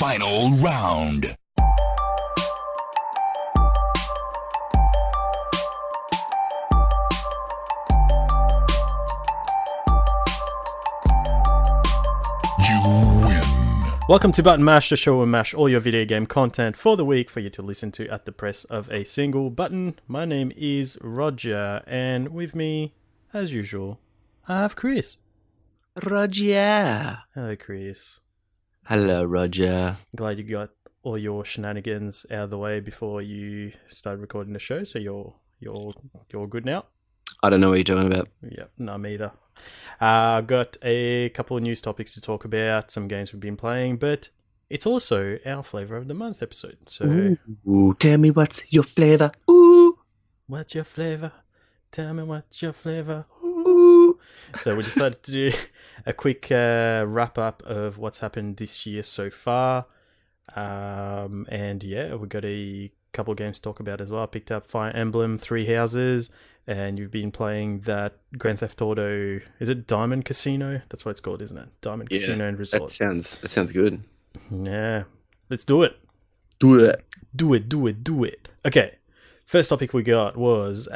Final round. You win. Welcome to Button Mash, the show where we mash all your video game content for the week for you to listen to at the press of a single button. My name is Roger, and with me, as usual, I have Chris. Roger. Hello, Chris. Hello, Roger. Glad you got all your shenanigans out of the way before you started recording the show, so you're good now. I don't know what you're talking about. Yep, no, me either. Got a couple of news topics to talk about, some games we've been playing, but it's also our Flavour of the Month episode. So, Ooh, tell me what's your flavor. Ooh. what's your flavour? Tell me what's your flavour. Ooh. So we decided to do a quick wrap up of what's happened this year so far. And yeah, we got a couple of games to talk about as well. I picked up Fire Emblem, Three Houses, and you've been playing that Grand Theft Auto, is it Diamond Casino? That's what it's called, isn't it? Diamond Casino and Resort. That sounds good. Yeah. Let's do it. Do it. Do it. Okay. First topic we got was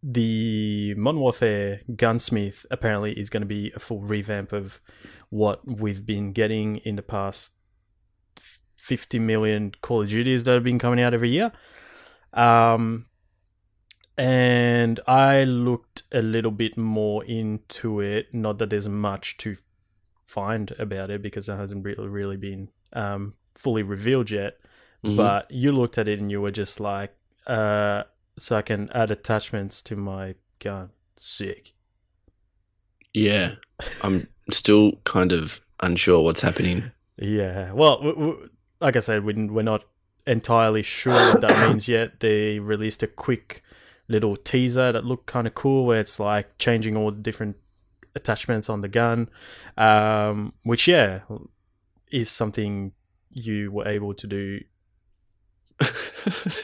the Modern Warfare Gunsmith apparently is going to be a full revamp of what we've been getting in the past 50 million Call of Duties that have been coming out every year. And I looked a little bit more into it. Not that there's much to find about it because it hasn't really been fully revealed yet. Mhm. But you looked at it and you were just like, so I can add attachments to my gun. Sick. Yeah. I'm still kind of unsure what's happening. Yeah. Well, like I said, we're not entirely sure what that means yet. They released a quick little teaser that looked kind of cool where it's like changing all the different attachments on the gun, which, yeah, is something you were able to do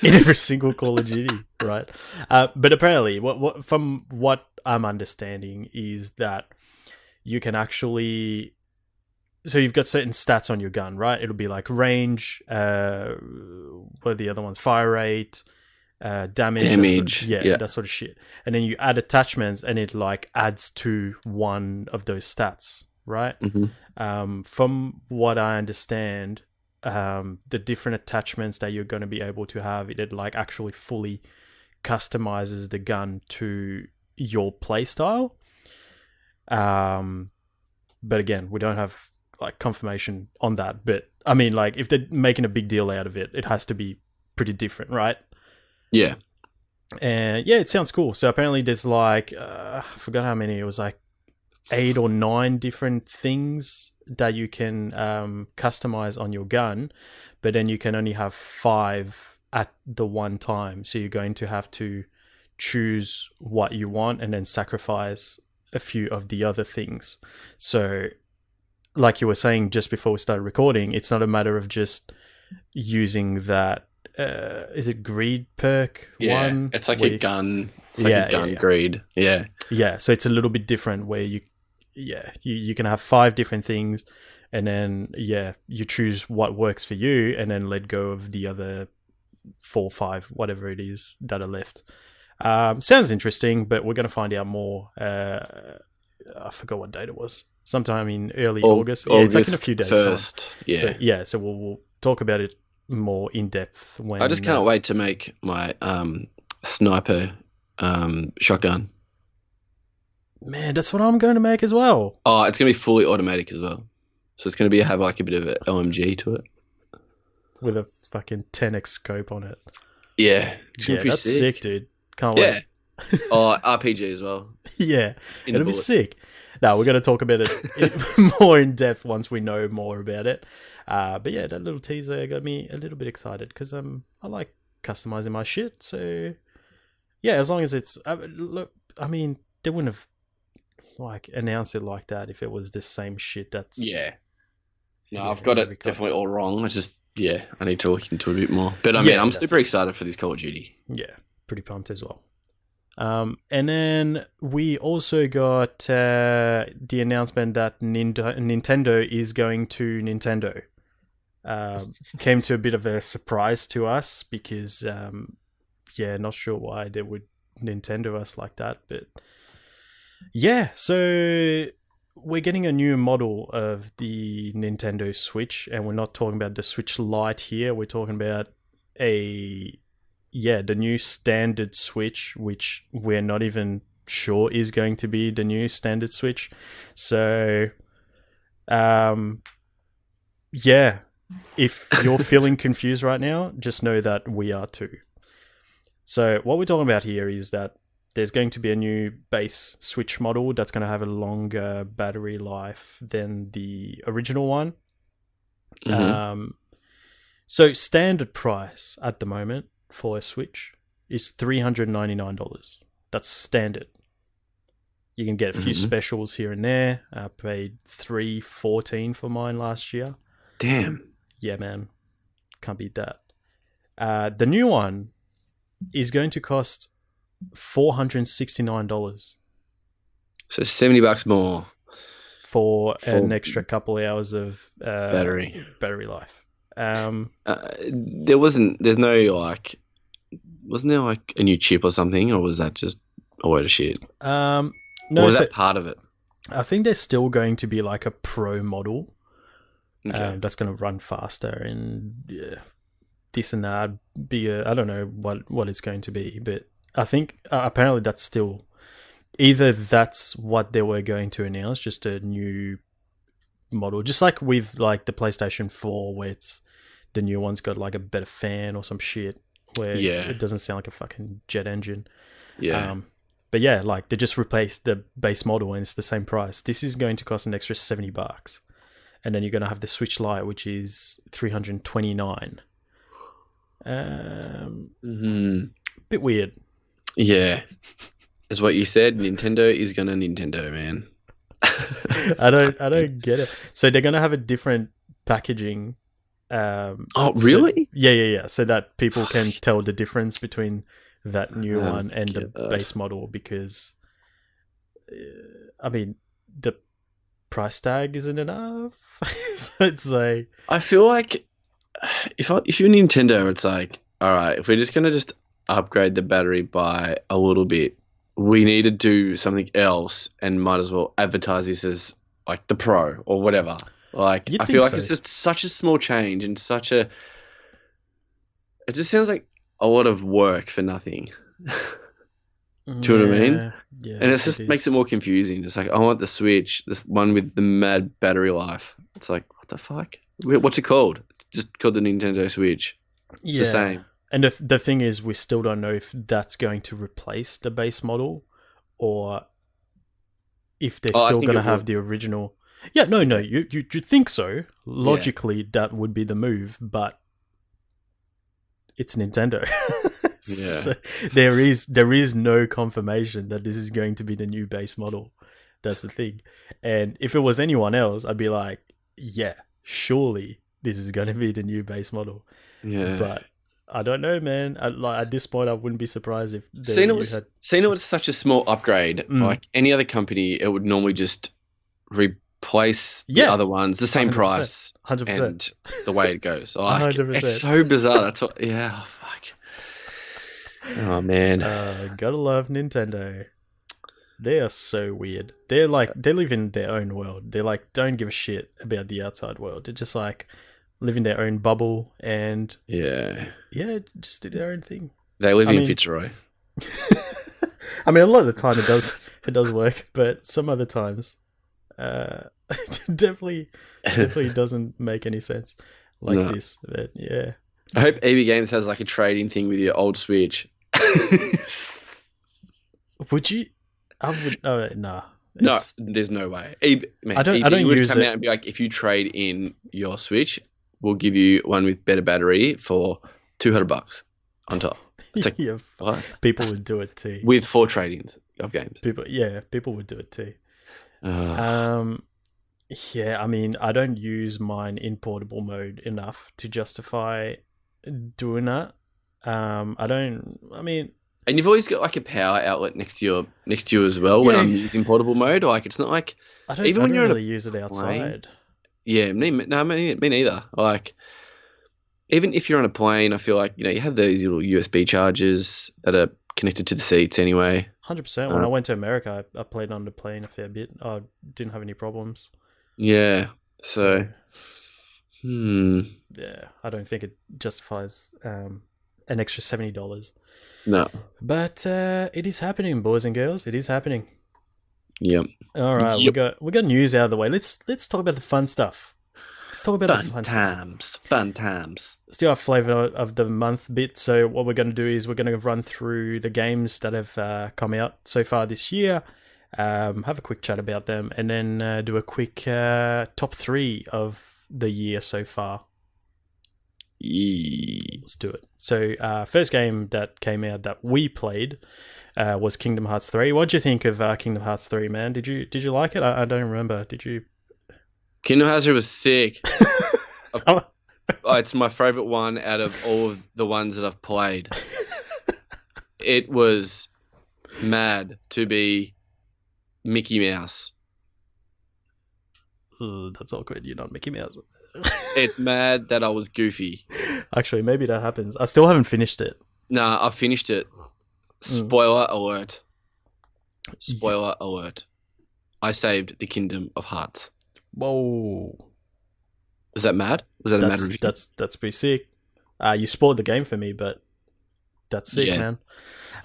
in every single Call of Duty, right? But apparently, what from what I'm understanding is that you can actually, so you've got certain stats on your gun, right? It'll be like range, what are the other ones? Fire rate, damage, that sort of shit. And then you add attachments, and it like adds to one of those stats, right? Mm-hmm. From what I understand, the different attachments that you're going to be able to have, it like actually fully customizes the gun to your playstyle. But again, we don't have like confirmation on that. But I mean, like if they're making a big deal out of it, it has to be pretty different, right? Yeah. And yeah, it sounds cool. So apparently there's like, I forgot how many, it was like 8 or 9 different things that you can customize on your gun, but then you can only have 5 at the one time. So you're going to have to choose what you want and then sacrifice a few of the other things. So like you were saying just before we started recording, it's not a matter of just using that, is it greed perk one? It's like a gun. It's like a gun greed. Yeah. Yeah. So it's a little bit different where you can have 5 different things, and then you choose what works for you, and then let go of the other 4, 5, whatever it is that are left. Sounds interesting, but we're gonna find out more. I forgot what date it was. Sometime in early August. Yeah, it's like in a few days. 1st. Yeah. So we'll talk about it more in depth when. I just can't wait to make my sniper shotgun. Man, that's what I'm going to make as well. Oh, it's going to be fully automatic as well. So it's going to have like a bit of an OMG to it. With a fucking 10x scope on it. Yeah. Yeah, that's sick, dude. Can't wait. Oh, RPG as well. Yeah, it'll be sick. No, we're going to talk about it more in depth once we know more about it. But yeah, that little teaser got me a little bit excited because I like customizing my shit. So yeah, as long as it's... look, I mean, they wouldn't have like announced it like that if it was the same shit that's... Yeah. No, I've got it definitely all wrong. I just... Yeah, I need to look into it a bit more. But I mean, I'm super excited for this Call of Duty. Yeah, pretty pumped as well. And then we also got the announcement that Nintendo is going to Nintendo. came to a bit of a surprise to us because, not sure why they would Nintendo us like that. But yeah, so we're getting a new model of the Nintendo Switch, and we're not talking about the Switch Lite here. We're talking about the new standard Switch, which we're not even sure is going to be the new standard Switch. So, if you're feeling confused right now, just know that we are too. So what we're talking about here is that there's going to be a new base Switch model that's going to have a longer battery life than the original one. Mm-hmm. So standard price at the moment for a Switch is $399. That's standard. You can get a few specials here and there. I paid $314 for mine last year. Damn. Yeah, man. Can't beat that. The new one is going to cost $469. So $70 more for an extra couple hours of battery life. Wasn't there like a new chip or something, or was that just a load of shit? No, or was that part of it? I think there's still going to be like a pro model that's going to run faster and this and that. I don't know what it's going to be, but I think apparently that's still either that's what they were going to announce, just a new model, just like with like the PlayStation 4, where it's the new one's got like a better fan or some shit where it doesn't sound like a fucking jet engine. Yeah. But yeah, like they just replaced the base model and it's the same price. This is going to cost an extra $70. And then you're going to have the Switch Lite, which is $329. Bit weird. Yeah. As what you said, Nintendo is going to Nintendo, man. I don't get it. So they're going to have a different packaging. Really? Yeah. So that people can tell the difference between that new one and the base model, because I mean the price tag isn't enough. So it's like, I feel like if you're Nintendo, it's like, all right, if we're just gonna just upgrade the battery by a little bit, we need to do something else and might as well advertise this as like the Pro or whatever. Like, I feel like it's just such a small change and it just sounds like a lot of work for nothing. Do you know what I mean? Yeah. And it just makes it more confusing. It's like, I want the Switch, this one with the mad battery life. It's like, what the fuck? What's it called? It's just called the Nintendo Switch. It's the same. And the thing is, we still don't know if that's going to replace the base model or if they're still going to have the original. Yeah, no, you think so. Logically, that would be the move, but it's Nintendo. So there is no confirmation that this is going to be the new base model. That's the thing. And if it was anyone else, I'd be like, yeah, surely this is going to be the new base model. Yeah. But I don't know, man. At this point, I wouldn't be surprised if seeing it was such a small upgrade. Like any other company, it would normally just replace the other ones, the same 100%, price, 100%, and the way it goes. Like, 100%. It's so bizarre. That's what. Yeah. Oh, fuck. Oh man. Gotta love Nintendo. They are so weird. They're like, they live in their own world. They're like, don't give a shit about the outside world. They're just like live in their own bubble and just do their own thing. They live in Fitzroy. I mean, a lot of the time it does work, but some other times, it definitely doesn't make any sense like this. But yeah, I hope EB Games has like a trading thing with your old Switch. Would you? I would. Oh no. No, there's no way. I don't use come out and be like, if you trade in your Switch, we'll give you one with better battery for $200 on top. It's like, what? People would do it too. With 4 trade-ins of games. People would do it too. Yeah, I mean, I don't use mine in portable mode enough to justify doing that. And you've always got like a power outlet next to you as well when I'm using portable mode. Like, it's not like I don't really use it outside. Yeah, me neither. Like, even if you're on a plane, I feel like you have these little USB chargers that are connected to the seats anyway. 100%. When I went to America, I played on the plane a fair bit. I didn't have any problems. Yeah. So, So, hmm. yeah, I don't think it justifies an extra $70. No. But it is happening, boys and girls. It is happening. Yep. All right, Yep. we got news out of the way. Let's talk about the fun stuff. Let's talk about the Fun fun stuff. times. Fun times. Still our flavor of the month bit. So what we're going to do is we're going to run through the games that have come out so far this year. Have a quick chat about them, and then do a quick top 3 of the year so far. Yeah. Let's do it. So first game that came out that we played was Kingdom Hearts 3. What did you think of Kingdom Hearts 3, man? Did you like it? I don't remember. Did you? Kingdom Hearts was sick. It's my favorite one out of all of the ones that I've played. It was mad to be Mickey Mouse. That's awkward. You're not Mickey Mouse. It's mad that I was Goofy. Actually, maybe that happens. I still haven't finished it. Nah, I finished it. Spoiler alert. Spoiler alert. I saved the Kingdom of Hearts. Whoa. Was that mad? Was that a mad review? That's pretty sick. You spoiled the game for me, but that's sick, man.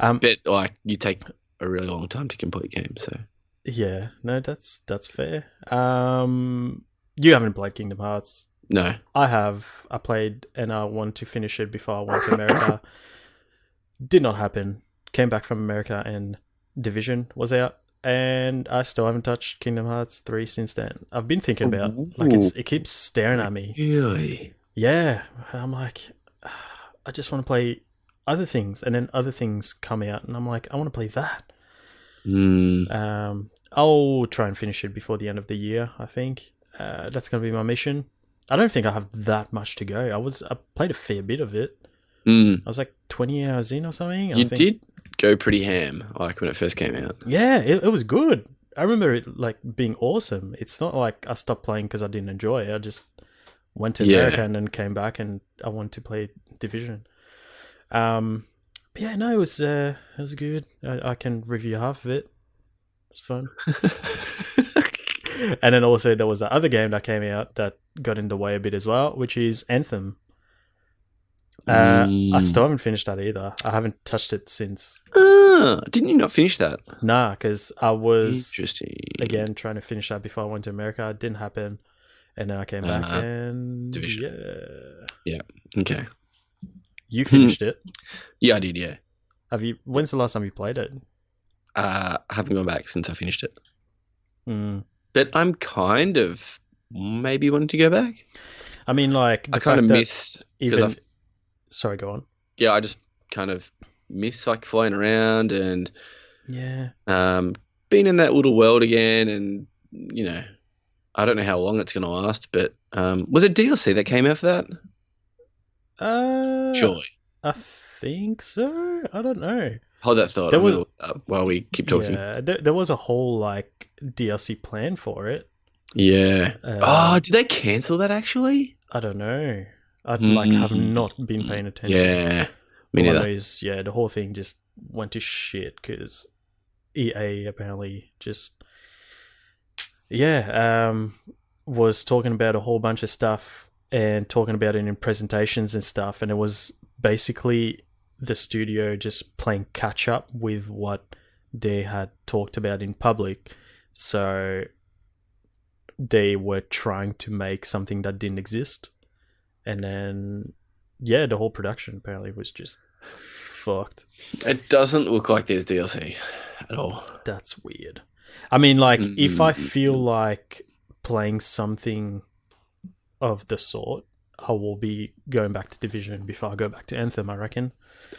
But you take a really long time to complete games, so yeah, no, that's fair. You haven't played Kingdom Hearts. no. I have. I played and I wanted to finish it before I went to America. Did not happen. Came back from America and Division was out. And I still haven't touched Kingdom Hearts 3 since then. I've been thinking about it keeps staring at me. Really? Yeah. I'm like, I just want to play other things, and then other things come out and I'm like, I want to play that. I'll try and finish it before the end of the year, I think. That's gonna be my mission. I don't think I have that much to go. I played a fair bit of it. I was like 20 hours in or something. You did go pretty ham, like when it first came out. Yeah, it was good. I remember it like being awesome. It's not like I stopped playing because I didn't enjoy it. I just went to America and then came back and I wanted to play Division. But yeah, no, it was good. I can review half of it. It's fun. And then also there was the other game that came out that got in the way a bit as well, which is Anthem. I still haven't finished that either. I haven't touched it since. Didn't you not finish that? Nah, because I was Interesting. again trying to finish that before I went to America. It didn't happen, and then I came back and Division. Yeah. Okay. You finished it. Yeah, I did. Yeah. Have you? When's the last time you played it? I haven't gone back since I finished it. Mm. But I'm kind of maybe wanting to go back. I mean, like I kind of miss even. Sorry, go on. Yeah, I just kind of miss like flying around and being in that little world again. And I don't know how long it's going to last. But was it DLC that came out for that? Surely. I think so. I don't know. Hold that thought. I'm gonna look it up while we keep talking. Yeah, there was a whole like DLC plan for it. Yeah. Did they cancel that actually? I don't know. I have not been paying attention. Yeah, me neither. The whole thing just went to shit because EA apparently just was talking about a whole bunch of stuff and talking about it in presentations and stuff, and it was basically the studio just playing catch up with what they had talked about in public. So they were trying to make something that didn't exist. And then, the whole production apparently was just fucked. It doesn't look like there's DLC at all. That's weird. I mean, like, if I feel like playing something of the sort, I will be going back to Division before I go back to Anthem, I reckon.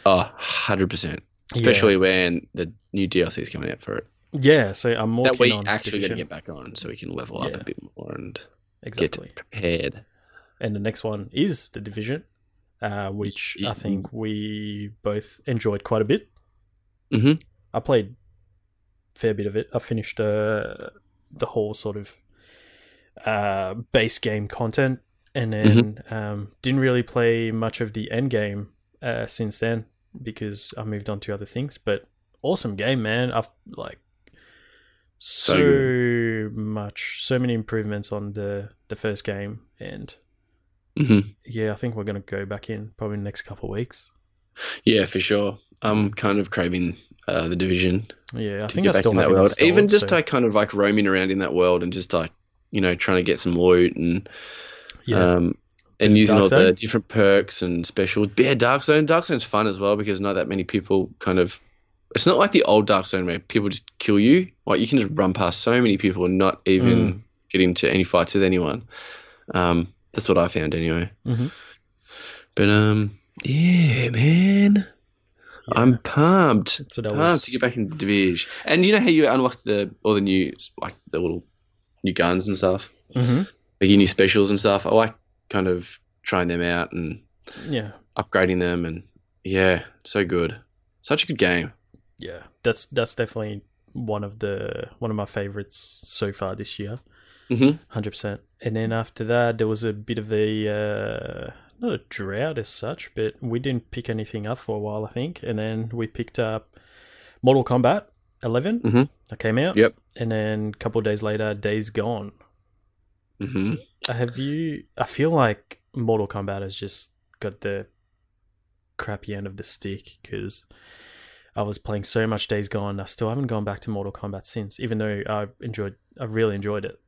100%. Especially when the new DLC is coming out for it. Yeah, so I'm more that keen we on actually got to Division. get back on so we can level up a bit more and get prepared. And the next one is The Division, which I think we both enjoyed quite a bit. Mm-hmm. I played a fair bit of it. I finished the whole sort of base game content, and Mm-hmm. then didn't really play much of the end game since then because I moved on to other things. But awesome game, man! I've like So good. so many improvements on the first game, and Mm-hmm. yeah, I think we're gonna go back in probably in the next couple of weeks. Yeah, for sure. I'm kind of craving the Division Yeah, I to think get I back still in that have it world. Even installed. just So like kind of like roaming around in that world and just like, trying to get some loot and yeah, um bit and of using Dark all the Zone. different perks and specials. But yeah, Dark Zone. Dark Zone's fun as well because not that many people kind of. It's not like the old Dark Zone where people just kill you. Like you can just run past so many people and not Mm. even get into any fights with anyone. That's what I found anyway. Hmm. But yeah, man. I'm Yeah, pumped. so that Pumped to was get back into Division. And you know how you unlock all the new like the little new guns and stuff? hmm Like your new specials and stuff. I like kind of trying them out and yeah. upgrading them and yeah, so good. Such a good game. Yeah, that's definitely one of my favorites so far this year, Hmm. 100%. And then after that, there was a bit of a not a drought as such, but we didn't pick anything up for a while, I think. And then we picked up Mortal Kombat 11 Hmm. that came out, Yep. and then a couple of days later, Days Gone. Hmm. Have you? I feel like Mortal Kombat has just got the crappy end of the stick because I was playing so much Days Gone. I still haven't gone back to Mortal Kombat since, even though I really enjoyed it.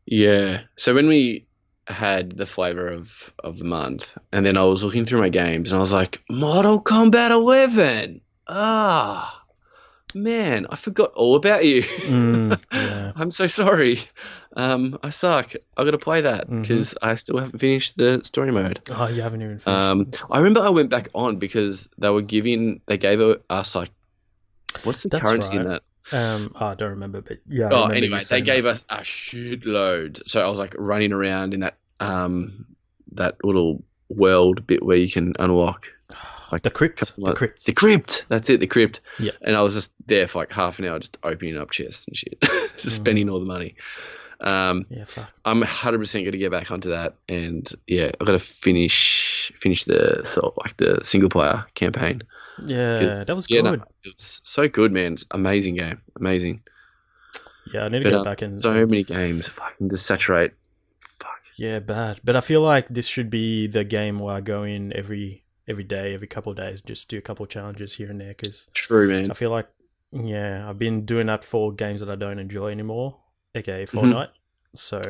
Yeah. So when we had the flavor of the month, and then I was looking through my games, and I was like, Mortal Kombat 11. Ah, man, I forgot all about you. Yeah. I'm so sorry. I suck. I got to play that Mm-hmm. because I still haven't finished the story mode. Oh, you haven't even finished. I remember I went back on because they gave us like, what's the That's currency in right. that? I don't remember, but yeah, I Oh, remember you anyway, they saying gave that. us a shitload. So I was like running around in that little world bit where you can unlock like The crypt. The customize crypt. the crypt. That's it, the crypt. Yeah. And I was just there for like half an hour, just opening up chests and shit, just spending all the money. Yeah, fuck. I'm 100% going to get back onto that, and yeah, I've got to finish the single player campaign. Yeah, that was Yeah, no, good. it's so good, man. It's amazing game, amazing. Yeah, I need to But go back so and many games fucking just saturate. Fuck. yeah, bad. But I feel like this should be the game where I go in every day, every couple of days, just do a couple of challenges here and there because True, man. I feel like yeah, I've been doing that for games that I don't enjoy anymore. Okay, Mhm. Fortnite. So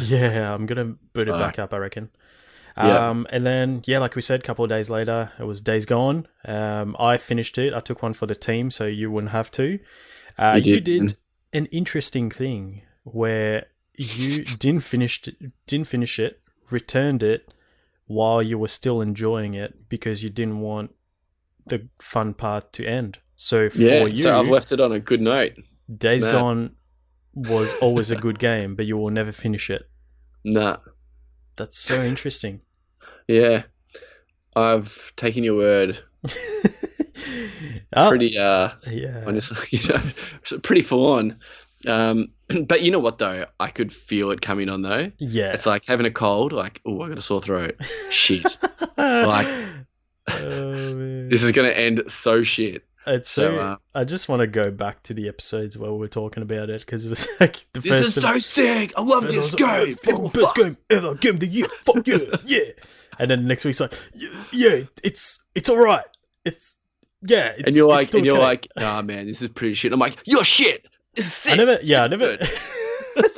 yeah, I'm gonna boot it back up, I reckon. Yeah, And then yeah, like we said, a couple of days later, it was Days Gone. I finished it. I took one for the team, so you wouldn't have to. you You did, man. did an interesting thing where you didn't finish it, returned it while you were still enjoying it because you didn't want the fun part to end. So for Yeah, so I've you, left it on a good note. It's Days mad. Gone was always a good game, but you will never finish it. Nah, That's so interesting. yeah, I've taken your word. Oh, Pretty yeah. honestly, pretty full on. But you know what though? I could feel it coming on though. Yeah. It's like having a cold. Like, oh, I got a sore throat. Shit. Like, Oh man. this is gonna end so shit. It's So so. I just want to go back to the episodes where we were talking about it because it was like the this is first. so sick. I love first I this was like, game. "Fucking best game ever, game of the year. Fuck yeah, yeah." And then next week's like, "Yeah, it's all right. It's yeah, it's And you're it's like, still okay." nah, man, this is pretty shit. I'm like, you're shit. This is sick. I never. This Yeah, I is never. good.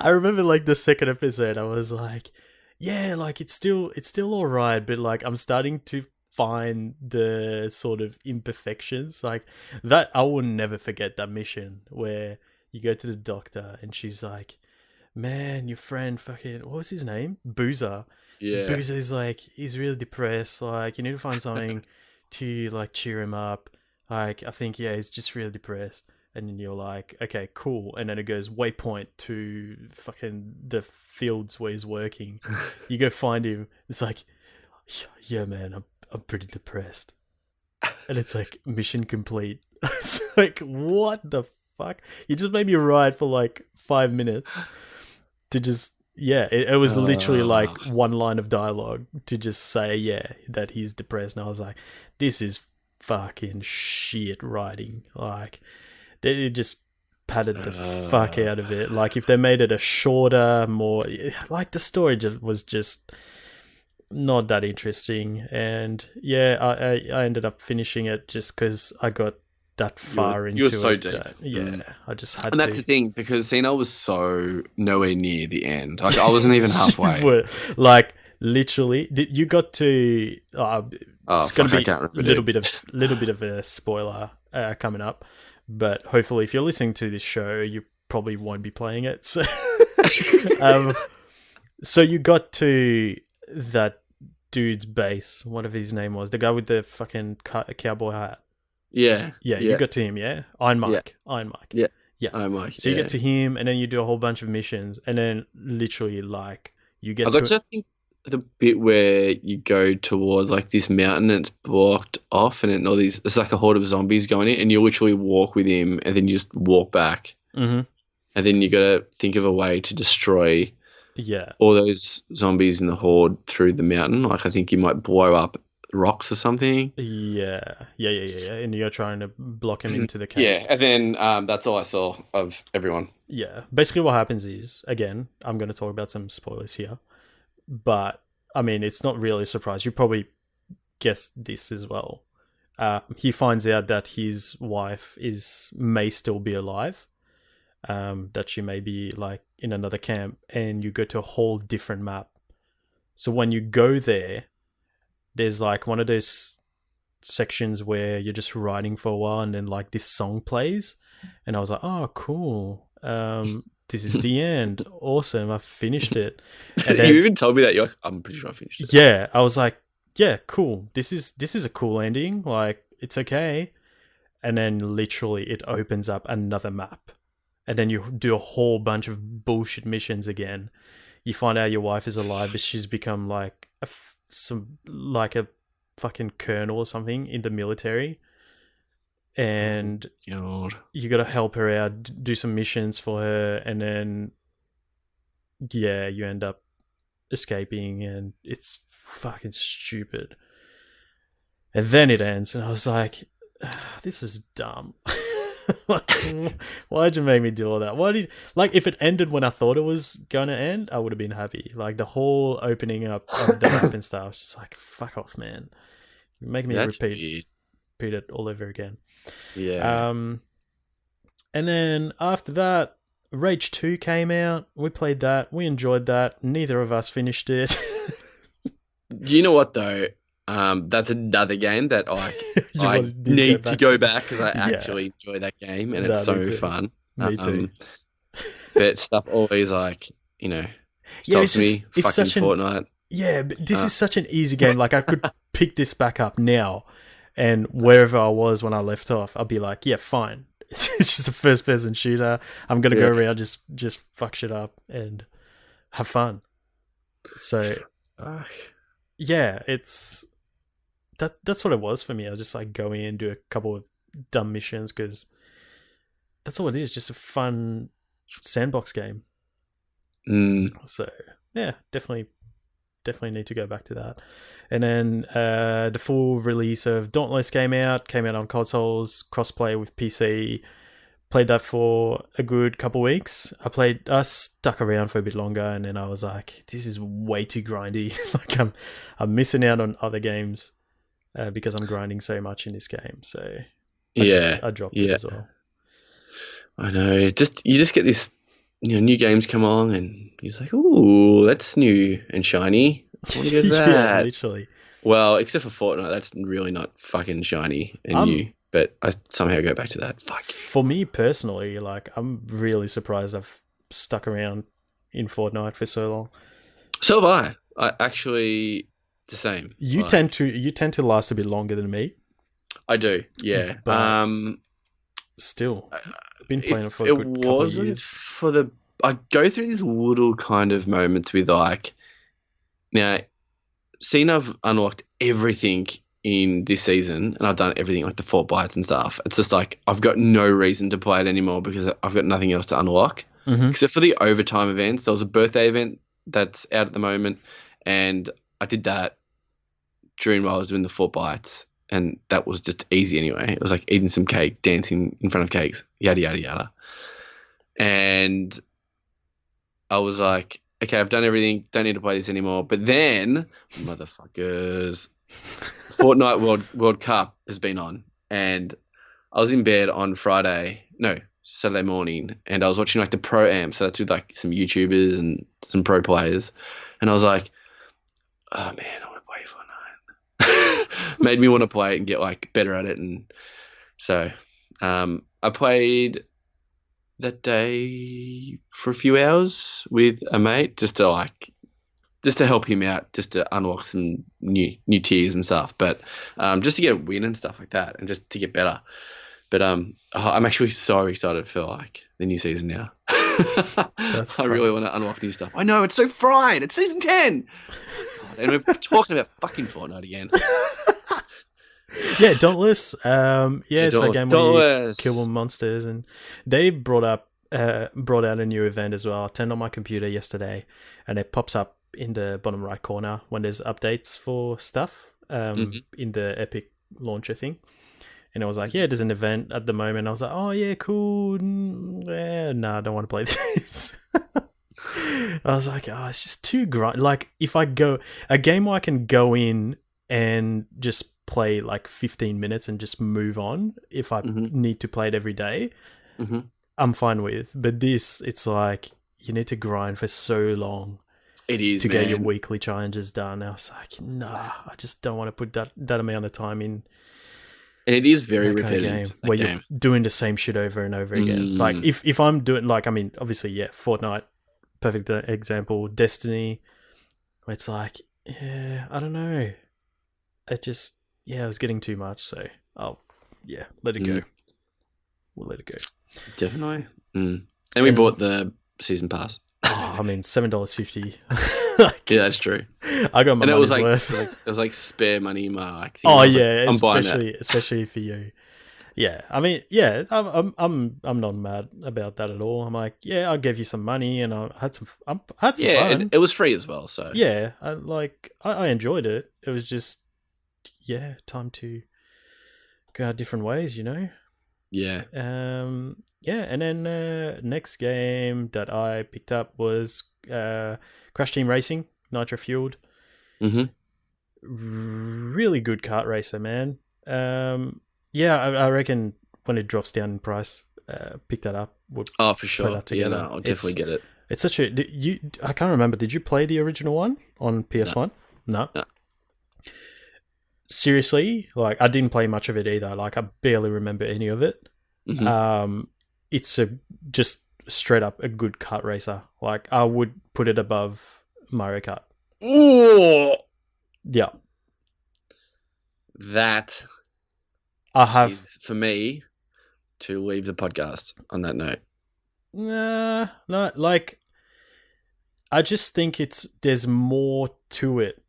I remember like the second episode, I was like, "Yeah, like it's still all right," but like I'm starting to find the sort of imperfections like that. I will never forget that mission where you go to the doctor and she's like, "Man, your friend, fucking, what was his name? Boozer." Yeah. Boozer's like, he's really depressed. Like, you need to find something to like cheer him up. Like, I think yeah, he's just really depressed. And then you're like, okay, cool. And then it goes waypoint to fucking the fields where he's working. You go find him. It's like, yeah, man, I'm pretty depressed. And it's like mission complete. It's like, what the fuck? You just made me ride for like 5 minutes to just, yeah, it was literally like one line of dialogue to just say, yeah, that he's depressed. And I was like, this is fucking shit writing. Like, it just padded the fuck out of it. Like, if they made it a shorter, more, like, the story was just not that interesting. And yeah, I ended up finishing it just because I got that far into it. You were so deep. I just had to. And that's the thing, because Xeno was so nowhere near the end. Like, I wasn't even halfway. Like, literally, you got to. It's going to be a little bit of a spoiler coming up, but hopefully, if you're listening to this show, you probably won't be playing it. So, so you got to that dude's base, whatever his name was, the guy with the fucking cowboy hat. Yeah. You got to him, yeah? Iron Mike. Yeah. Iron Mike. So you get to him, and then you do a whole bunch of missions, and then literally, like, you get I think the bit where you go towards, like, this mountain and it's blocked off, and then it's like a horde of zombies going in, and you literally walk with him, and then you just walk back. Mm-hmm. And then you got to think of a way to destroy all those zombies in the horde through the mountain. Like, I think you might blow up rocks or something. Yeah. And you're trying to block him into the cave. Yeah, and then that's all I saw of everyone. Yeah. Basically what happens is, again, I'm going to talk about some spoilers here, but, I mean, it's not really a surprise. You probably guessed this as well. He finds out that his wife may still be alive, that she may be, like, in another camp, and you go to a whole different map. So when you go there's like one of those sections where you're just riding for a while, and then like this song plays, and I was like, oh, cool. This is the end. Awesome. I finished it. And then, you even told me that. You're like, I'm pretty sure I finished it. Yeah. I was like, yeah, cool. This is a cool ending. Like, it's okay. And then literally it opens up another map, and then you do a whole bunch of bullshit missions again. You find out your wife is alive, but she's become like a fucking colonel or something in the military, and you got to help her out, do some missions for her, and then you end up escaping, and it's fucking stupid. And then it ends, and I was like, this was dumb. Like, why'd you make me do all that? If it ended when I thought it was gonna end, I would have been happy. Like, the whole opening up of the map and stuff, just like, fuck off, man. You're making me repeat it all over again. Yeah. And then after that, Rage 2 came out. We played that. We enjoyed that. Neither of us finished it. You know what, though? That's another game that I need to go back because I actually enjoy that game, and it's so fun. Me too. But stuff always, like, stops me. It's fucking Fortnite. Yeah, but this is such an easy game. Like, I could pick this back up now, and wherever I was when I left off, I'd be like, yeah, fine. It's just a first-person shooter. I'm gonna go around just fuck shit up and have fun. So, yeah, that's what it was for me. I just, like, go in, do a couple of dumb missions, because that's all it is, just a fun sandbox game. So yeah, definitely need to go back to that. And then the full release of Dauntless came out on consoles, crossplay with PC. Played that for a good couple weeks. I stuck around for a bit longer, and then I was like, this is way too grindy. Like, I'm missing out on other games because I'm grinding so much in this game. So I dropped it as well. I know. You just get this, new games come along, and you're just like, ooh, that's new and shiny. I want to get that. Yeah, literally. Well, except for Fortnite, that's really not fucking shiny and new. But I somehow go back to that. Fuck. For me personally, like, I'm really surprised I've stuck around in Fortnite for so long. So have I. I actually the same. You tend to last a bit longer than me. I do, yeah. But still, I've been playing it for a good couple of years. I go through these little kind of moments with, like, now, seeing I've unlocked everything in this season, and I've done everything like the fort bites and stuff. It's just like I've got no reason to play it anymore because I've got nothing else to unlock. Mm-hmm. Except for the overtime events. There was a birthday event that's out at the moment, and I did that during while I was doing the fort bites, and that was just easy anyway. It was like eating some cake, dancing in front of cakes, yada yada yada. And I was like, okay, I've done everything, don't need to play this anymore. But then, motherfuckers, Fortnite World Cup has been on, and I was in bed on Saturday morning, and I was watching like the pro am, so that's with like some YouTubers and some pro players, and I was like, oh man, I want to play Fortnite. Made me want to play it and get like better at it, and so I played that day for a few hours with a mate just to help him out, just to unlock some new tiers and stuff, but just to get a win and stuff like that, and just to get better. But I'm actually so excited for like the new season now. I really want to unlock new stuff. I know, it's so fried. It's season 10. God, and we're talking about fucking Fortnite again. Yeah, Dauntless. It's a game where you kill monsters, and they brought out a new event as well. I turned on my computer yesterday, and it pops up in the bottom right corner when there's updates for stuff in the Epic launcher thing. And I was like, yeah, there's an event at the moment. I was like, oh yeah, cool. I don't want to play this. I was like, oh, it's just too grind. Like, if I go a game where I can go in and just play like 15 minutes and just move on if I need to play it every day, I'm fine with. But this, it's like you need to grind for so long. It is to get your weekly challenges done. I was like, nah, I just don't want to put that amount of time in. And it is very repetitive. Where you're doing the same shit over and over again. Like if I'm doing like, I mean, obviously, yeah, Fortnite, perfect example. Destiny, where it's like, yeah, I don't know. It was getting too much. So let it go. We'll let it go. Definitely. And we bought the season pass. I mean, $7.50. Yeah, that's true. I got my money's worth. It was like spare money in my like. I'm buying that, especially for you. Yeah, I mean, yeah, I'm not mad about that at all. I'm like, yeah, I'll give you some money, and I had some fun. And it was free as well. So yeah, I enjoyed it. It was just time to go our different ways, you know. Yeah. And then next game that I picked up was Crash Team Racing, Nitro Fueled. Really good kart racer, man. I reckon when it drops down in price, pick that up. For sure. Yeah, no, I'll definitely get it. It's such a I can't remember. Did you play the original one on PS1? No. Seriously, like I didn't play much of it either. Like I barely remember any of it. It's just straight up a good kart racer. Like I would put it above Mario Kart. Ooh. Yeah. That is for me to leave the podcast on that note. Nah, no, like I just think there's more to it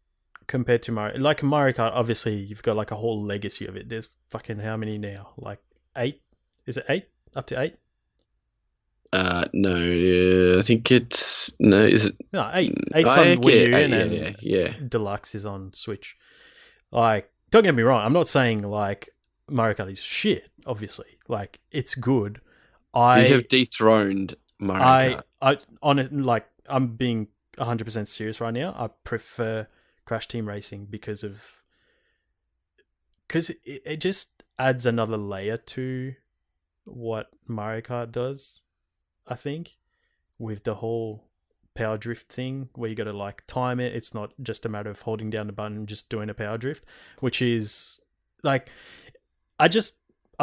compared to Mario. Like Mario Kart, obviously you've got like a whole legacy of it. There's fucking how many now? Like 8? Is it 8? Up to 8? No, I think it's is it? No, 8. 8's on Wii U, and then Deluxe is on Switch. Like, don't get me wrong. I'm not saying like Mario Kart is shit. Obviously, like it's good. You have dethroned Mario Kart. I'm being 100% serious right now. I prefer Crash Team Racing because it just adds another layer to what Mario Kart does, I think, with the whole power drift thing where you got to like time it. It's not just a matter of holding down the button and just doing a power drift, which is like, I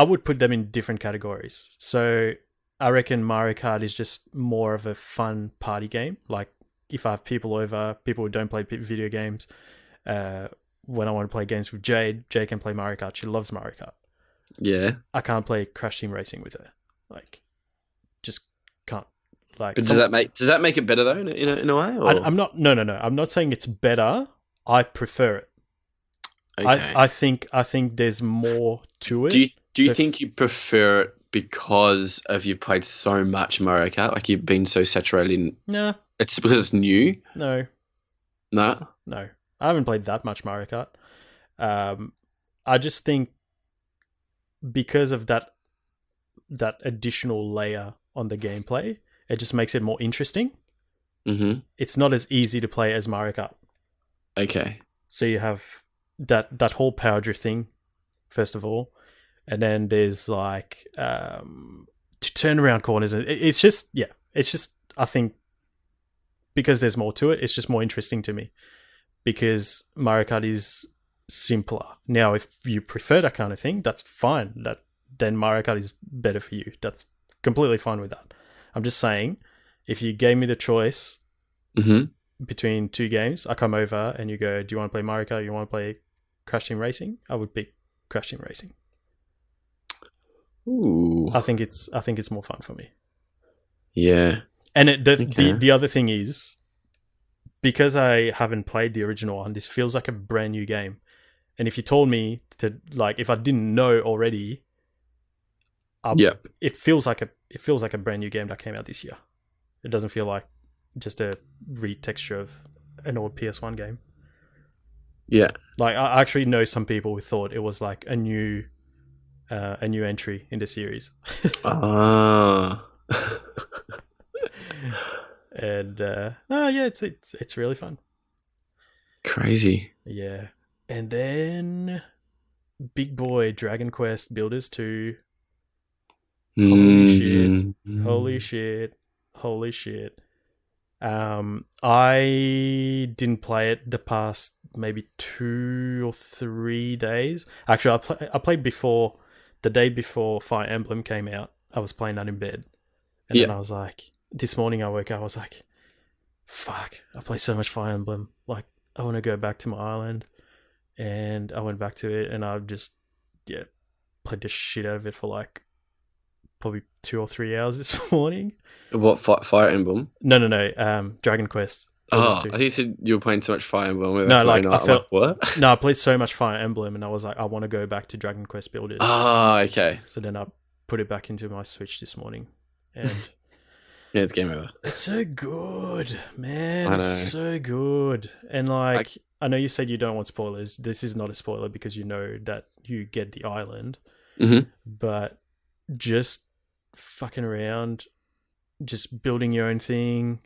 would put them in different categories. So I reckon Mario Kart is just more of a fun party game. Like if I have people over, people who don't play video games, when I want to play games with Jade can play Mario Kart. She loves Mario Kart. Yeah. I can't play Crash Team Racing with her. Like, just can't. Like, but does that make it better though in a way? Or? I'm not. No. I'm not saying it's better. I prefer it. Okay. I think there's more to it. Do you So- think you prefer it because of you've played so much Mario Kart? Like you've been so saturated in Nah, it's because it's new? no, No? no. I haven't played that much Mario Kart. I just think because of that additional layer on the gameplay, it just makes it more interesting. Mm-hmm. It's not as easy to play as Mario Kart. Okay. So you have that whole power drift thing, first of all, and then there's like to turn around corners. It's just I think because there's more to it, it's just more interesting to me because Mario Kart is simpler. Now, if you prefer that kind of thing, that's fine. Then Mario Kart is better for you. That's completely fine with that. I'm just saying, if you gave me the choice Mm-hmm. between two games, I come over and you go, do you want to play Mario Kart? You want to play Crash Team Racing? I would pick Crash Team Racing. Ooh. I think it's more fun for me. Yeah. And Okay. the other thing is, because I haven't played the original one, this feels like a brand new game. And if you told me to, like, if I didn't know already, it feels like a brand new game that came out this year. It doesn't feel like just a retexture of an old PS1 game. Yeah. Like, I actually know some people who thought it was like a new entry in the series. Ah. And yeah, it's really fun. Crazy. Yeah. And then big boy Dragon Quest Builders 2. Holy shit. Holy shit. Holy shit. I didn't play it the past maybe 2 or 3 days. Actually, I played before, the day before Fire Emblem came out. I was playing that in bed. And then I was like, this morning I woke up, I was like, fuck, I played so much Fire Emblem. Like, I want to go back to my island. And I went back to it and I just, played the shit out of it for like probably 2 or 3 hours this morning. What, Fire Emblem? No. Dragon Quest. Oh, Builders I 2. think you said you were playing too much Fire Emblem. No, like, I felt... what? No, I played so much Fire Emblem and I was like, I want to go back to Dragon Quest Builders. Ah, okay. So then I put it back into my Switch this morning. And yeah, it's game over. it's so good, man. I know. It's so good. And like, I know you said you don't want spoilers. This is not a spoiler because you know that you get the island. Mm-hmm. But just fucking around, just building your own thing.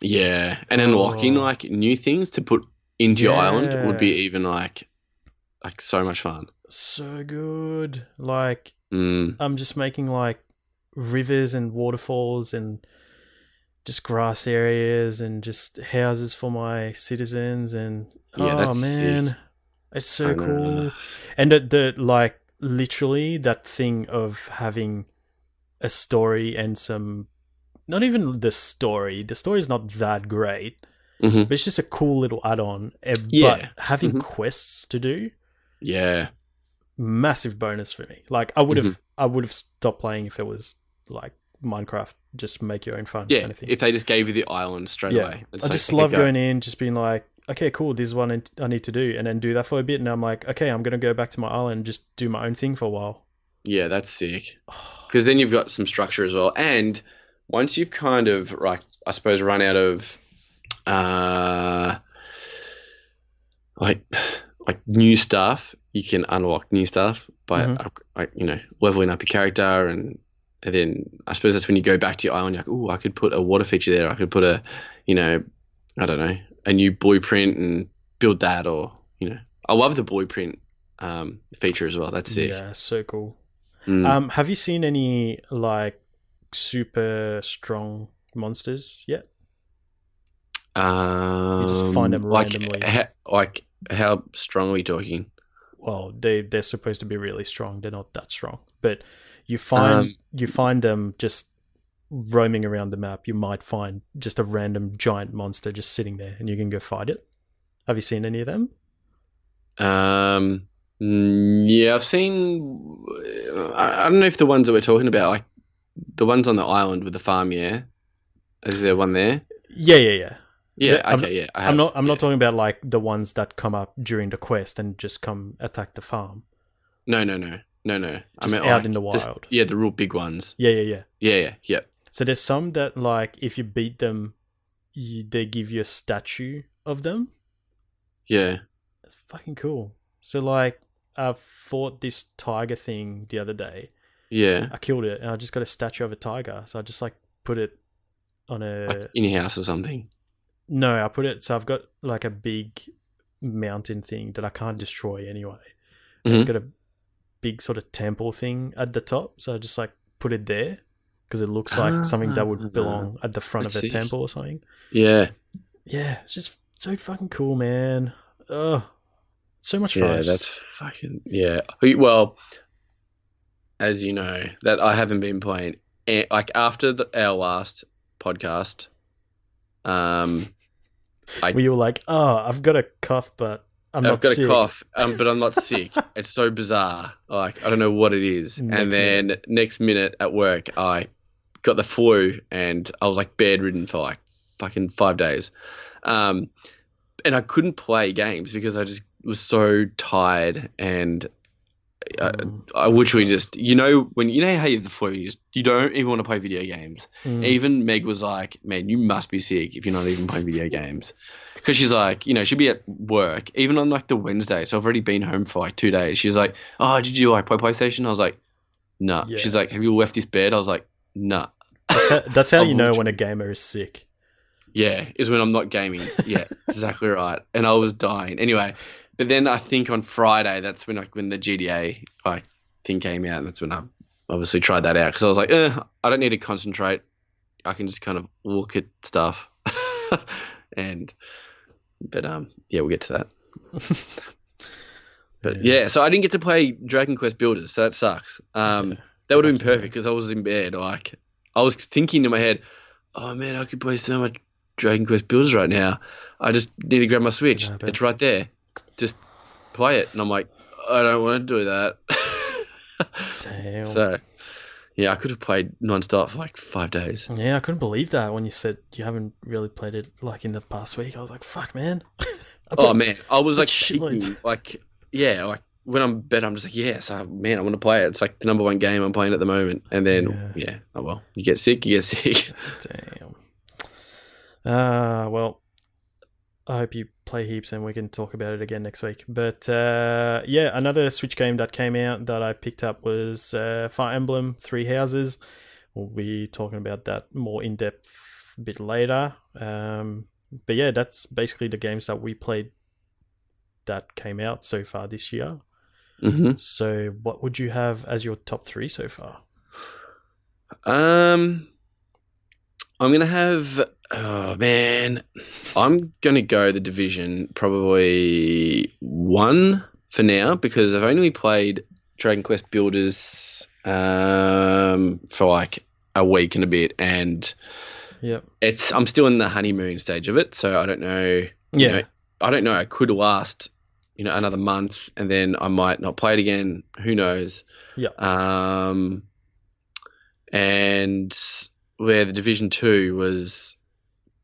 Yeah, and unlocking like new things to put into your island would be Yeah. even like so much fun. So good. Like, Mm. I'm just making like rivers and waterfalls and just grass areas and just houses for my citizens and Yeah, that's man, sick. it's so I know. cool. And the like literally that thing of having a story and some, not even the story. The story is not that great, Mm-hmm. but it's just a cool little add-on. Yeah. But having Mhm. quests to do, Yeah. massive bonus for me. Like I would have stopped playing if it was like Minecraft, just make your own fun Yeah, kind of thing. if they just gave you the island straight away. It's I like, just okay, love go. going in, just being like, okay, cool, this is what I need to do, and then do that for a bit, and I'm like, okay, I'm gonna go back to my island and just do my own thing for a while. Yeah, that's sick. Because then you've got some structure as well. And once you've kind of, like, I suppose, run out of, like new stuff, you can unlock new stuff by, leveling up your character. And then I suppose that's when you go back to your island, you're like, ooh, I could put a water feature there. I could put a, I don't know, a new blueprint and build that. Or, I love the blueprint feature as well. That's sick. Yeah, so cool. Mm. Have you seen any like super strong monsters yet? You just find them randomly. How strong are we talking? Well, they're supposed to be really strong. They're not that strong, but you find them just roaming around the map. You might find just a random giant monster just sitting there, and you can go fight it. Have you seen any of them? Yeah, I've seen. I don't know if the ones that we're talking about, like the ones on the island with the farm. Yeah, is there one there? Yeah. Yeah, I'm, okay, yeah. I I'm have. not. I'm Yeah. not talking about like the ones that come up during the quest and just come attack the farm. No. I Just meant out in like the this. wild. Yeah, the real big ones. Yeah. Yeah. So there's some that like if you beat them, they give you a statue of them. Yeah. It's fucking cool. So like I fought this tiger thing the other day. Yeah. I killed it and I just got a statue of a tiger. So I just like put it on Like a in your house or something. no, I put it so I've got like a big mountain thing that I can't destroy anyway. And it's Mhm. got a big sort of temple thing at the top. So I just like put it there because it looks like something that would belong at the front That's of a sick. temple or something. Yeah. Yeah, it's just so fucking cool, man. Oh, so much fun. Yeah, It's that's just- fucking yeah. Well, as you know, that I haven't been playing. Like after our last podcast, I- where you were like, oh, I've got a cough, but I'm I've not got sick. a cough, but I'm not sick. It's so bizarre. Like I don't know what it is. And then next minute at work, I got the flu, and I was like bedridden for like fucking 5 days. And I couldn't play games because I just was so tired, and I literally just, when you know how you have the flu, you don't even want to play video games. Even Meg was like, man, you must be sick if you're not even playing video games. Because she's like, she'll be at work, even on like the Wednesday. So I've already been home for like 2 days. She's like, oh, did you like play PlayStation? I was like, nah. Yeah. She's like, have you left this bed? I was like, nah. That's how I'm you know literally- when a gamer is sick. Yeah, is when I'm not gaming. Yeah, exactly right. And I was dying. Anyway, but then I think on Friday, that's when the GTA thing came out, and that's when I obviously tried that out because I was like, I don't need to concentrate. I can just kind of look at stuff. But yeah, we'll get to that. But yeah, so I didn't get to play Dragon Quest Builders, so that sucks. That would have been perfect because I was in bed. Like I was thinking in my head, oh man, I could play so much Dragon Quest Builders right now. I just need to grab my Switch. happen. It's right there. Just play it. And I'm like, I don't want to do that. Damn. So yeah, I could have played nonstop for like 5 days. Yeah, I couldn't believe that when you said you haven't really played it like in the past week. I was like, fuck, man. Oh man, I was like shitloads. thinking, like when I'm in bed, I'm just like, yes, man, I want to play it. It's like the number one game I'm playing at the moment. And then oh well, you get sick, you get sick. Damn. Well, I hope you play heaps and we can talk about it again next week. But yeah, another Switch game that came out that I picked up was Fire Emblem 3 Houses. We'll be talking about that more in depth a bit later. But yeah, that's basically the games that we played that came out so far this year. Mm-hmm. So what would you have as your top 3 so far? I'm gonna have. Oh man, I'm gonna go The Division probably 1 for now because I've only played Dragon Quest Builders for like a week and a bit, and I'm still in the honeymoon stage of it, so I don't know. I don't know. I could last, another month, and then I might not play it again. Who knows? Yeah. And where The Division 2 was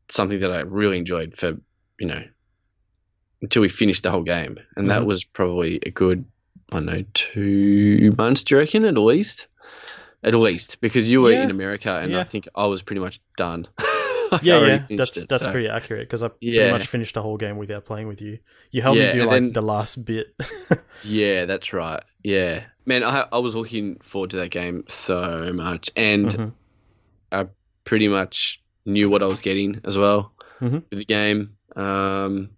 something that I really enjoyed for, until we finished the whole game. And that was probably a good, I don't know, 2 months, do you reckon, at least? At least, because you were in America and I think I was pretty much done. That's pretty accurate because I pretty much finished the whole game without playing with you. You helped me do like the last bit. Yeah, that's right. Yeah. Man, I was looking forward to that game so much. And I pretty much knew what I was getting as well with the game. And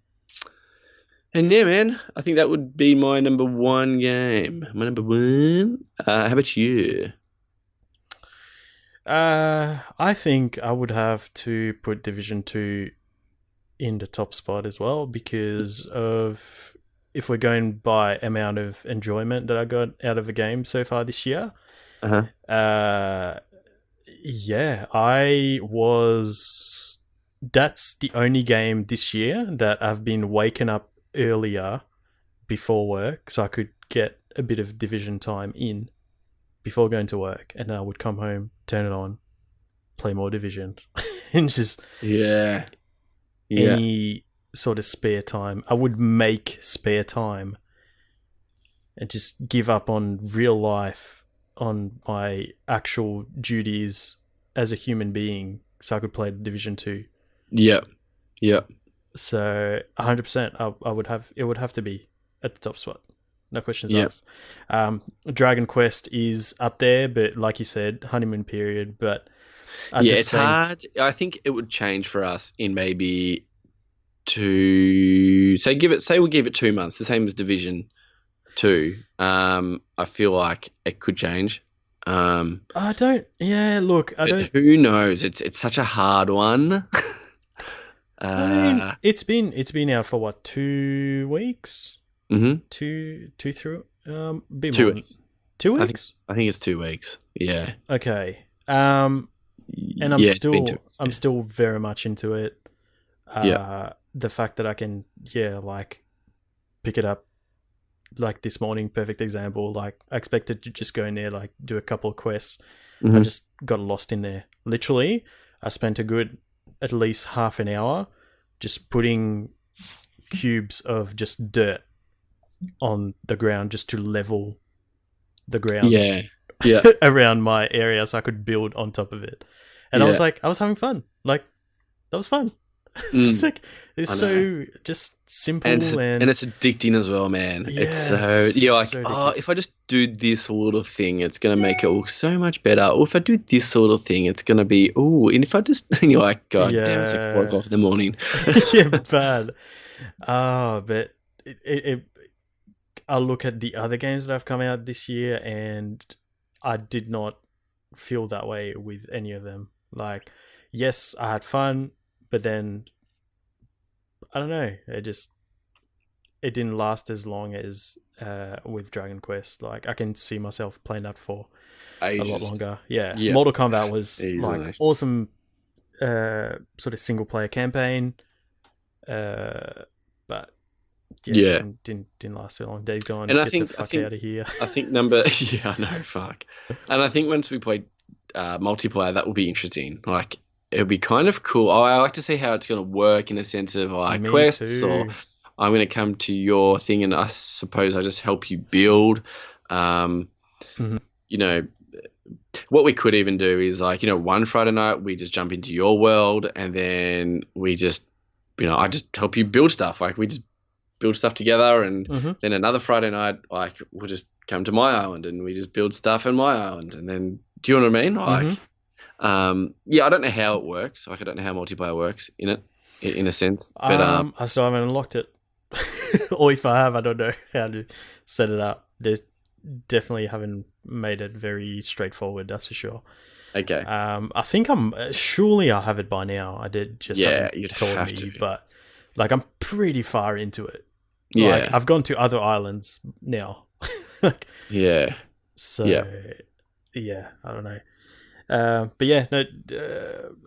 yeah, man, I think that would be my number 1 game. My number 1. How about you? I think I would have to put Division 2 in the top spot as well because of if we're going by amount of enjoyment that I got out of a game so far this year. Yeah, that's the only game this year that I've been waking up earlier before work so I could get a bit of Division time in before going to work, and then I would come home, turn it on, play more Division. And just Yeah. any sort of spare time. I would make spare time and just give up on real life, on my actual duties as a human being, so I could play Division 2. Yeah. Yeah. So 100%, I would have, it would have to be at the top spot. No questions Yeah. asked. Dragon Quest is up there, but like you said, honeymoon period. But Yeah, it's hard. I think it would change for us in maybe say we give it 2 months, the same as Division 2. I feel like it could change. I don't. Yeah, look, I don't. Who knows? It's such a hard one. I mean, it's been out for what, 2 weeks? Mhm. Two through. Bit 2 more. weeks. 2 weeks. I think it's 2 weeks. Yeah. Okay. And I'm Yeah, it's been 2 weeks, I'm still very much into it. Yeah. The fact that I can, like, pick it up, like this morning, perfect example. Like, I expected to just go in there, like, do a couple of quests. I Mhm. just got lost in there. Literally, I spent a good, at least half an hour just putting cubes of just dirt on the ground just to level the ground Yeah. Yeah. around my area so I could build on top of it. And I was like, I was having fun. Like, that was fun. It's like, it's I so just simple And and it's addicting as well, man. Yeah, It's so it's you're like, so oh, addictive. if I just do this little thing, it's gonna make it look so much better. Or if I do this little thing, it's gonna be and if I just and you're like, God damn, it's like 4 o'clock in the morning. yeah, bad. But I look at the other games that have come out this year, and I did not feel that way with any of them. Like, yes, I had fun, but then I don't know. It didn't last as long as with Dragon Quest. Like, I can see myself playing that for a lot Ages. longer. Yeah. Yeah. Mortal Kombat was Easily. like awesome, sort of single player campaign. But Yeah. it didn't last too long. Days Gone, And I get think- the I fuck think- out of here. I think yeah, I know, fuck. And I think once we play multiplayer, that will be interesting. Like, it'll be kind of cool. I like to see how it's going to work in a sense of like Me quests, too. or I'm going to come to your thing and I suppose I just help you build. Mhm. You know, what we could even do is like, one Friday night we just jump into your world and then we just, I just help you build stuff. Like, we just build stuff together, and Mhm. then another Friday night, like, we'll just come to my island and we just build stuff in my island. And then, do you know what I mean? Like, I don't know how it works. Like, I don't know how multiplayer works in it, in a sense. But I still haven't unlocked it. Or if I have, I don't know how to set it up. There's definitely haven't made it very straightforward, that's for sure. okay, I think surely I have it by now. I did just haven't you'd told have me, to. but like, I'm pretty far into it. Yeah, Like, I've gone to other islands now. Like, yeah, so Yeah. yeah, I don't know. But yeah, no,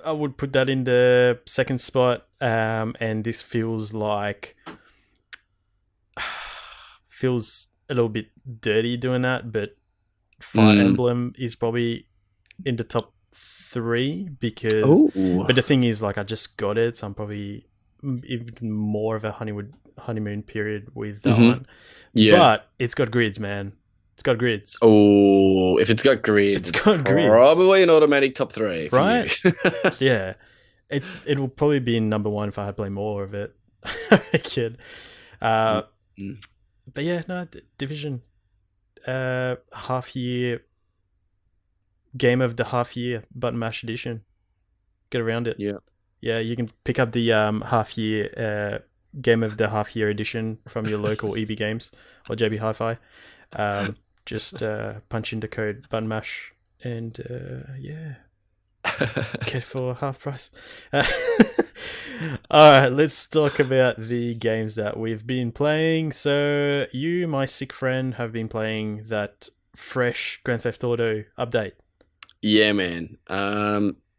I would put that in the second spot. And this feels a little bit dirty doing that, but Fire Emblem is probably in the top 3 because. Ooh. But the thing is, like, I just got it, so I'm probably even more of a honeymoon period with that one. Yeah. But it's got grids, man. It's got grids. Oh, if it's got grids, It's got grids. probably an automatic top 3, for Right? you. Yeah. It will probably be in number 1 if I had played more of it. I reckon. But yeah, no, Division. Half year. Game of the half year button mash edition. Get around it. Yeah. Yeah, you can pick up the half year game of the half year edition from your local EB Games or JB Hi-Fi. Just punch in the code button mash and get it for half price. All right, let's talk about the games that we've been playing. So you, my sick friend, have been playing that fresh Grand Theft Auto update. Yeah, man.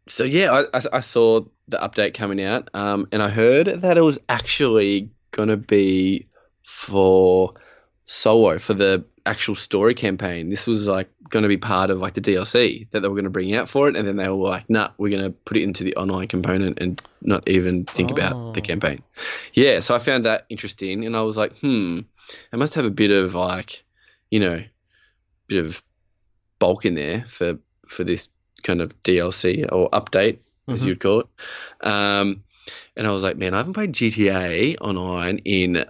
So yeah, I saw the update coming out, and I heard that it was actually gonna be for solo, for the actual story campaign. This was like going to be part of like the DLC that they were going to bring out for it, and then they were like, "Nah, we're going to put it into the online component and not even think about the campaign." Yeah, so I found that interesting, and I was like, I must have a bit of like, bit of bulk in there for this kind of DLC or update, as you'd call it. And I was like, man, I haven't played GTA Online in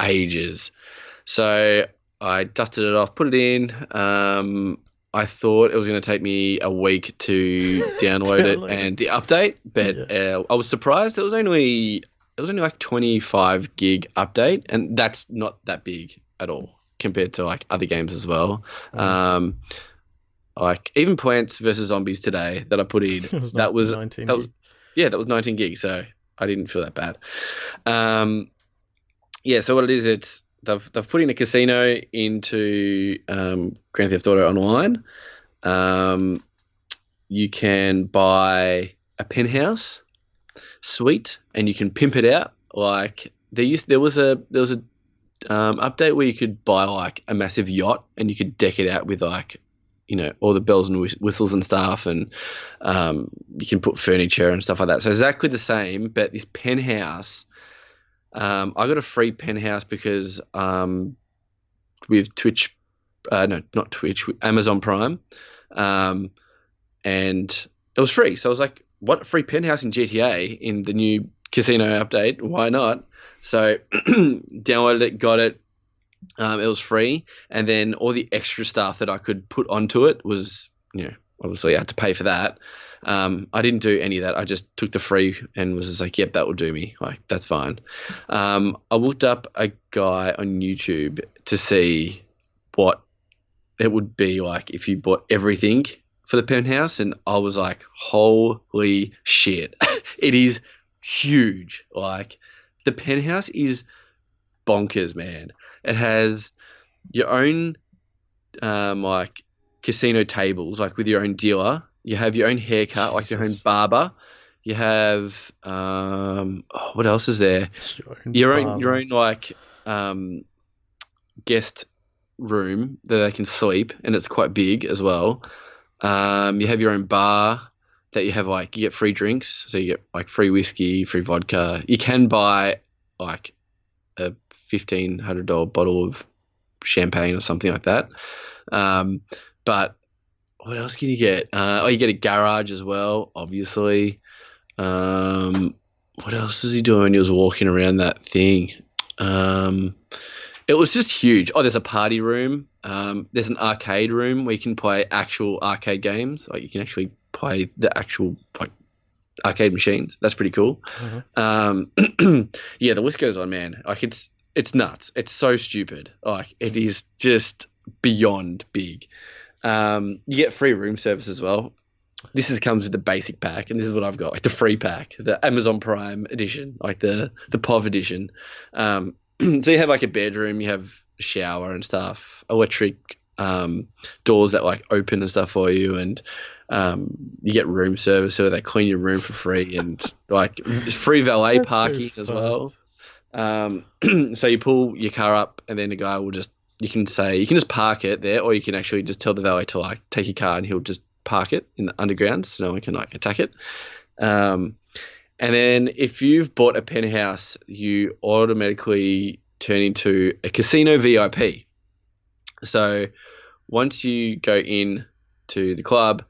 ages. So I dusted it off, put it in. I thought it was going to take me a week to download it and the update, but I was surprised. It was only like 25 gig update, and that's not that big at all compared to like other games as well. Like even Plants vs Zombies today that I put in, that was 19 gig, so I didn't feel that bad. So what it is, it's they've put in a casino into Grand Theft Auto Online. You can buy a penthouse suite and you can pimp it out. Like there was a update where you could buy like a massive yacht and you could deck it out with like, all the bells and whistles and stuff, and you can put furniture and stuff like that. So exactly the same, but this penthouse, I got a free penthouse because with Twitch, not Twitch, with Amazon Prime, and it was free. So I was like, what, a free penthouse in GTA in the new casino update? Why not? So downloaded it, got it. It was free, and then all the extra stuff that I could put onto it was, obviously I had to pay for that. I didn't do any of that. I just took the free and was just like, yep, that will do me. Like, that's fine. I looked up a guy on YouTube to see what it would be like if you bought everything for the penthouse, and I was like, holy shit. It is huge. Like, the penthouse is bonkers, man. It has your own like casino tables, like with your own dealer. You have your own haircut, like your own barber. You have what else is there? Your own like guest room that they can sleep, and it's quite big as well. You have your own bar that you have, like, you get free drinks, so you get like free whiskey, free vodka. You can buy like a $1,500 bottle of champagne or something like that. But what else can you get? You get a garage as well, obviously. What else was he doing when he was walking around that thing? It was just huge. Oh, there's a party room. There's an arcade room where you can play actual arcade games. Like, you can actually play the actual like arcade machines. That's pretty cool. Yeah, the list goes on, man. Like, it's nuts. It's so stupid. Like, it is just beyond big. You get free room service as well. This comes with the basic pack, and this is what I've got, like the free pack, the Amazon Prime edition, like the POV edition. So you have like a bedroom, you have a shower and stuff, electric doors that like open and stuff for you, and you get room service, so they clean your room for free, and like free valet parking as well. So you pull your car up, and then the guy will you can just park it there, or you can actually just tell the valet to like take your car, and he'll just park it in the underground so no one can like attack it. And then if you've bought a penthouse, you automatically turn into a casino VIP. So once you go in to the club,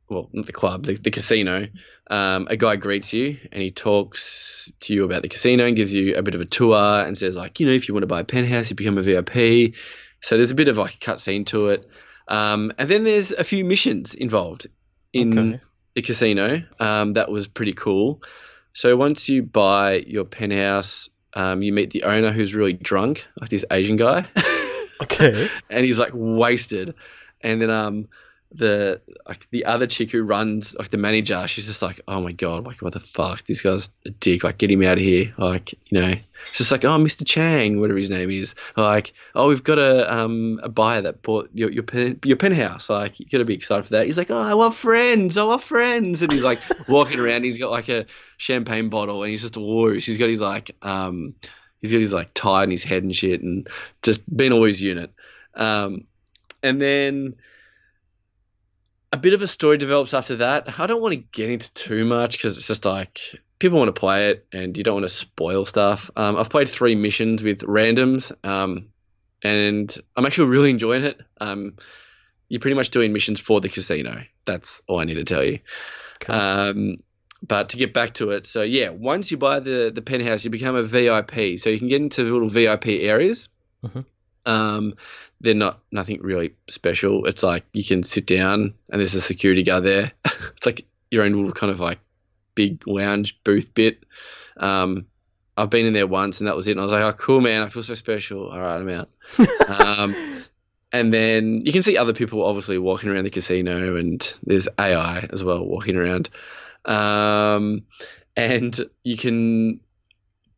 well, not the club, the casino, a guy greets you and he talks to you about the casino and gives you a bit of a tour and says, like, if you want to buy a penthouse, you become a VIP. So there's a bit of like a cutscene to it. And then there's a few missions involved in the casino. That was pretty cool. So once you buy your penthouse, you meet the owner, who's really drunk, like this Asian guy. Okay. And he's like wasted. And then the other chick who runs, like the manager, she's just like, oh my God, like, what the fuck? This guy's a dick. Like, get him out of here. Like, it's just like, oh, Mr. Chang, whatever his name is. Like, oh, we've got a buyer that bought your penthouse. Like, you got to be excited for that. He's like, oh, I love friends. And he's like walking around. He's got like a champagne bottle, and he's just whoosh. He's got his like tie in his head and shit, and just being all his unit. And then a bit of a story develops after that. I don't want to get into too much because it's just like people want to play it and you don't want to spoil stuff. I've played 3 missions with randoms, and I'm actually really enjoying it. You're pretty much doing missions for the casino. That's all I need to tell you. Cool. But to get back to it, so yeah, once you buy the penthouse, you become a VIP. So you can get into the little VIP areas. They're nothing really special. It's like you can sit down and there's a security guard there. It's like your own little kind of like big lounge booth bit. I've been in there once and that was it. And I was like, oh, cool, man. I feel so special. All right, I'm out. And then you can see other people obviously walking around the casino, and there's AI as well walking around. And you can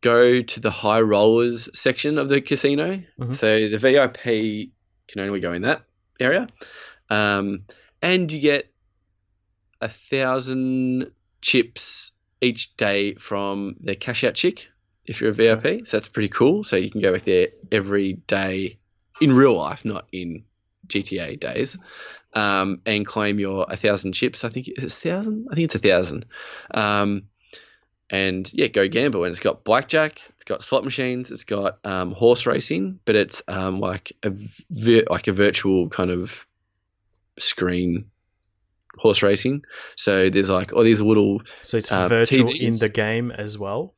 go to the high rollers section of the casino. So the VIP can only go in that area. And you get 1,000 chips each day from the cash out chick if you're a VIP. So that's pretty cool. So you can go back there every day in real life, not in GTA days, and claim your 1,000 chips. I think it's 1,000. I think it's 1,000. And yeah, go gamble. And it's got blackjack, it's got slot machines, it's got horse racing, but it's like a virtual kind of screen horse racing. So there's like all these little So it's virtual TVs. in the game as well,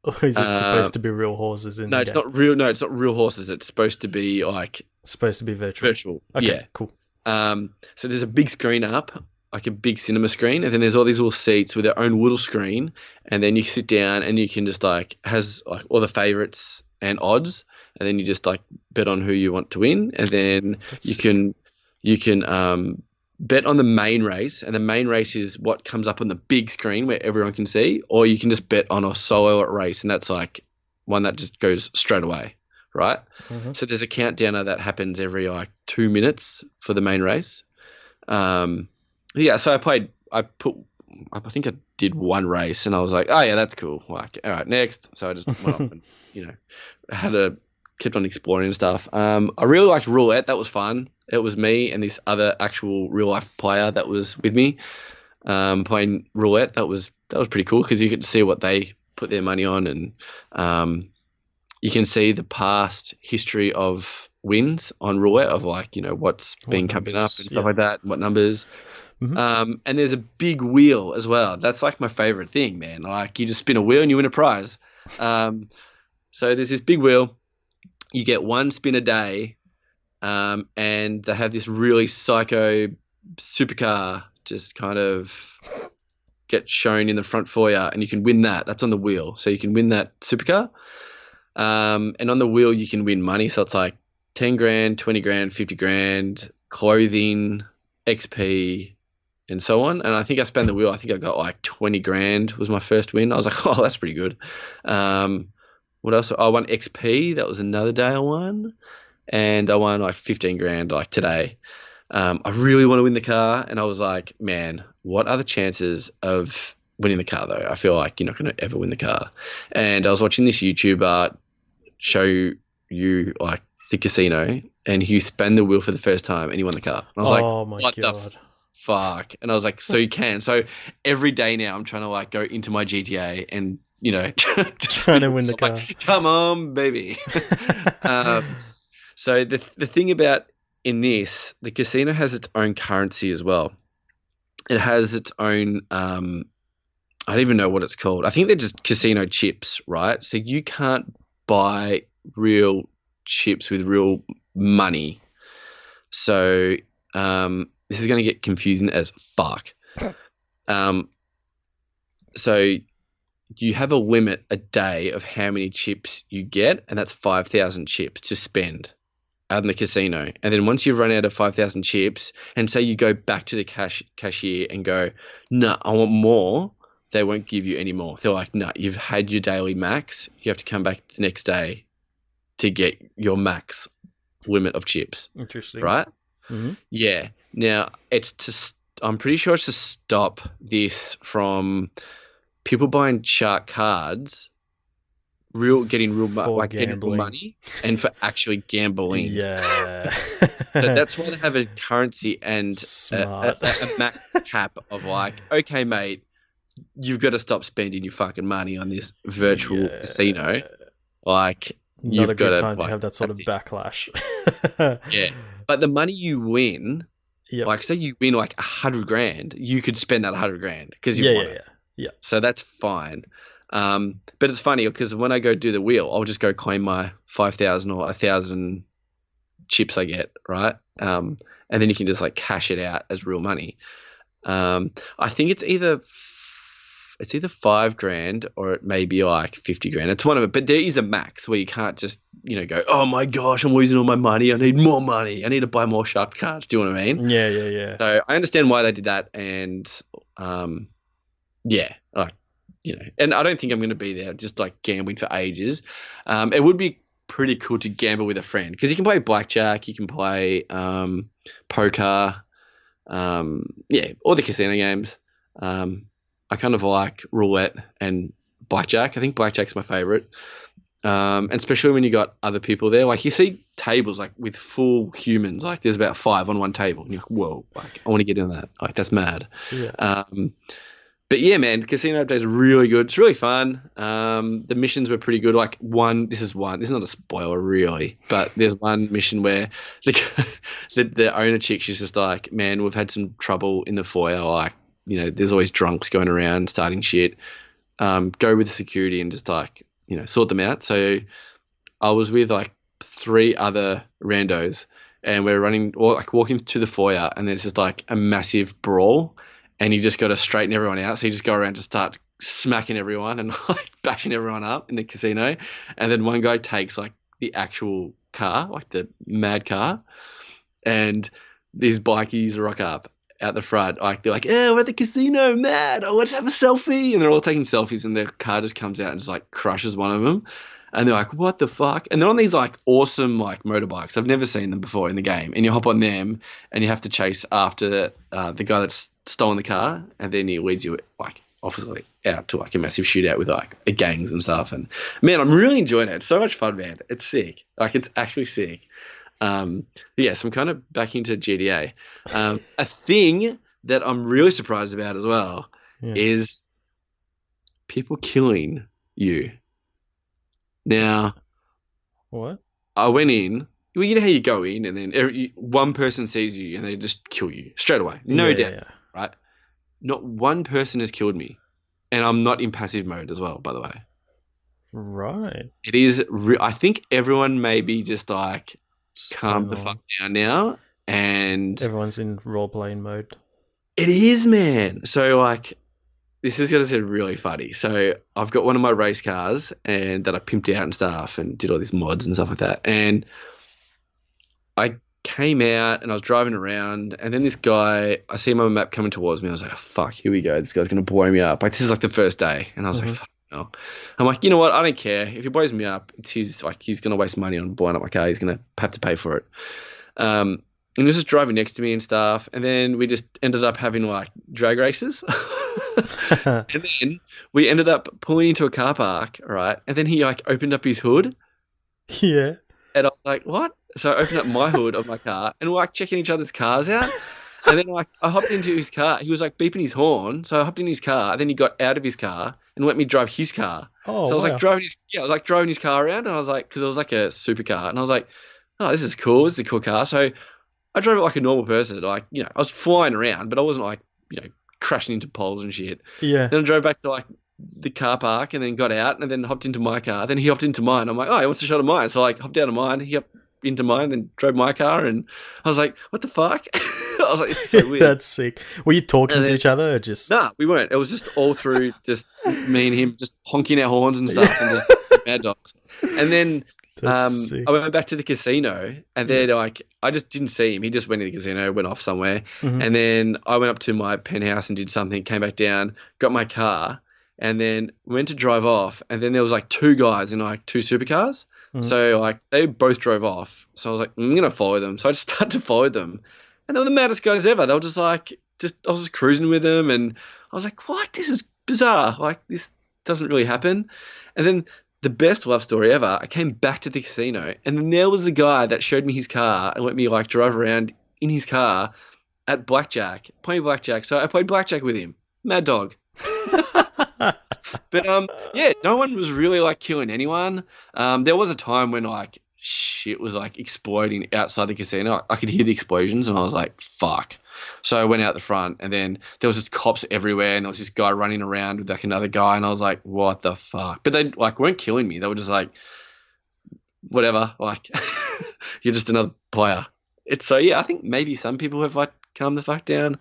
or is it supposed to be real horses in the game? It's not real. No, it's not real horses. It's supposed to be like Supposed to be virtual. Okay, yeah, cool. So there's a big screen up, like a big cinema screen, and then there's all these little seats with their own little screen, and then you sit down and you can just like has like all the favorites and odds, and then you just like bet on who you want to win, and then you can bet on the main race, and the main race is what comes up on the big screen where everyone can see, or you can just bet on a solo race, and that's like one that just goes straight away, right? So there's a countdowner that happens every like 2 minutes for the main race. Yeah, so I think I did one race and I was like, oh yeah, that's cool. Like, all right, next. So I just went off and, kept on exploring and stuff. I really liked roulette. That was fun. It was me and this other actual real life player that was with me, playing roulette. That was pretty cool because you get to see what they put their money on, and you can see the past history of wins on roulette of like, what's been coming up and stuff like that, what numbers. And there's a big wheel as well. That's like my favorite thing, man. Like you just spin a wheel and you win a prize. So there's this big wheel. You get one spin a day, and they have this really psycho supercar just kind of get shown in the front foyer, and you can win that. That's on the wheel. So you can win that supercar. And on the wheel you can win money. So it's like 10 grand, 20 grand, 50 grand, clothing, XP, and so on. And I think I spun the wheel. I think I got like 20 grand was my first win. I was like, oh, that's pretty good. What else? I won XP. That was another day I won. And I won like 15 grand like today. I really want to win the car. And I was like, man, what are the chances of winning the car though? I feel like you're not going to ever win the car. And I was watching this YouTuber show you like the casino, and he spun the wheel for the first time and he won the car. And I was like, what the fuck? And I was like, so you can. So every day now I'm trying to like go into my GTA and, trying to win the car. Like, come on, baby. So the thing about in this, the casino has its own currency as well. It has its own, I don't even know what it's called. I think they're just casino chips, right? So you can't buy real chips with real money. So this is going to get confusing as fuck. So you have a limit a day of how many chips you get, and that's 5,000 chips to spend out in the casino. And then once you've run out of 5,000 chips, and say you go back to the cashier and go, no, I want more, they won't give you any more. They're like, no, you've had your daily max. You have to come back the next day to get your max limit of chips. Interesting. Right? Yeah. Now, I'm pretty sure it's to stop this from people buying shark cards getting real gambling. money and for actually gambling. Yeah. So that's why they have a currency and Smart. a max cap of like, okay, mate, you've got to stop spending your fucking money on this virtual Yeah. casino. Like, Not you've a got good to time to like, have that sort of that's it. backlash. Yeah. But the money you win, Yep. like say you win like 100 grand, you could spend that 100 grand because Yeah, you've won yeah, it. yeah. So that's fine. But it's funny because when I go do the wheel, I'll just go claim my 5,000 or 1,000 chips I get, right? And then you can just like cash it out as real money. I think it's either 5 grand or it may be like 50 grand. It's one of it, but there is a max where you can't just go, oh my gosh, I'm losing all my money. I need more money. I need to buy more sharp cards. Do you know what I mean? Yeah, yeah, yeah. So I understand why they did that, and yeah, like and I don't think I'm going to be there just like gambling for ages. It would be pretty cool to gamble with a friend because you can play blackjack, you can play poker, yeah, all the casino games. I kind of like roulette and blackjack. I think blackjack's my favorite. And especially when you got other people there, like you see tables like with full humans, like there's about 5 on one table, and you're like, whoa, like I want to get in that. Like that's mad. Yeah. But yeah, man, Casino Update is really good. It's really fun. The missions were pretty good. Like this is not a spoiler really, but there's one mission where the owner chick, she's just like, man, we've had some trouble in the foyer. Like, there's always drunks going around starting shit. Go with the security and just like, sort them out. So I was with like 3 other randos and we're walking to the foyer and there's just like a massive brawl and you just got to straighten everyone out. So you just go around to start smacking everyone and like bashing everyone up in the casino. And then one guy takes like the actual car, like the mad car, and these bikies rock up out the front. Like they're like, oh, we're at the casino, mad. Oh, let's have a selfie. And they're all taking selfies and their car just comes out and just like crushes one of them. And they're like, what the fuck? And they're on these like awesome like motorbikes. I've never seen them before in the game. And you hop on them and you have to chase after the guy that's stolen the car. And then he leads you like obviously out to like a massive shootout with like gangs and stuff. And man, I'm really enjoying it. It's so much fun, man. It's sick. Like it's actually sick. Yeah, so I'm kind of back into GTA. A thing that I'm really surprised about as well is people killing you. Now, What? I went in. Well, you know how you go in and then one person sees you and they just kill you straight away. No doubt, Yeah. right? Not one person has killed me. And I'm not in passive mode as well, by the way. Right. It is, I think everyone may be just like, calm the fuck down now. And everyone's in role-playing mode. it is, man. So like, this is going to sound really funny. So I've got one of my race cars and that I pimped out and stuff and did all these mods and stuff like that. And I came out and I was driving around and then this guy, I see him on the map coming towards me. I was like, oh, fuck, here we go. This guy's going to blow me up. Like this is like the first day. And I was like, fuck no. I'm like, you know what? I don't care. If he blows me up, he's going to waste money on blowing up my car. He's going to have to pay for it. And he was just driving next to me and stuff. And then we just ended up having like drag races. And then we ended up pulling into a car park, right? And then he like opened up his hood. Yeah. And I was like, what? So I opened up my hood of my car and we're like checking each other's cars out. And then like I hopped into his car. He was like beeping his horn. So I hopped in his car. And then he got out of his car and let me drive his car. Oh, so I was wow. like driving his car around. And I was like, because it was like a supercar. And I was like, oh, this is cool. This is a cool car. So I drove it like a normal person. Like, I was flying around, but I wasn't like, crashing into poles and shit. Yeah. Then I drove back to like the car park and then got out and then hopped into my car. Then he hopped into mine. I'm like, oh, he wants a shot of mine. So I like hopped out of mine. He hopped into mine, then drove my car. And I was like, what the fuck? I was like, this is so weird. That's sick. Were you talking to each other or just? Nah, we weren't. It was just all through just me and him just honking our horns and stuff and just mad dogs. And then Sick. I went back to the casino and then like I just didn't see him. He just went to the casino, went off somewhere. And then I went up to my penthouse and did something, came back down, got my car and then went to drive off. And then there was like 2 guys in like 2 supercars. So like they both drove off. So I was like, I'm going to follow them. So I just started to follow them. And they were the maddest guys ever. They were just like, I was just cruising with them. And I was like, what? This is bizarre. Like this doesn't really happen. And then the best love story ever. I came back to the casino, and then there was the guy that showed me his car and let me like drive around in his car at blackjack, playing blackjack. So I played blackjack with him. Mad dog. But yeah, no one was really like killing anyone. There was a time when like shit was like exploding outside the casino. I could hear the explosions, and I was like, "Fuck!" So I went out the front, and then there was just cops everywhere, and there was this guy running around with like another guy, and I was like, "What the fuck?" But they like weren't killing me. They were just like, "Whatever." Like, you're just another player. It's so yeah. I think maybe some people have like calmed the fuck down.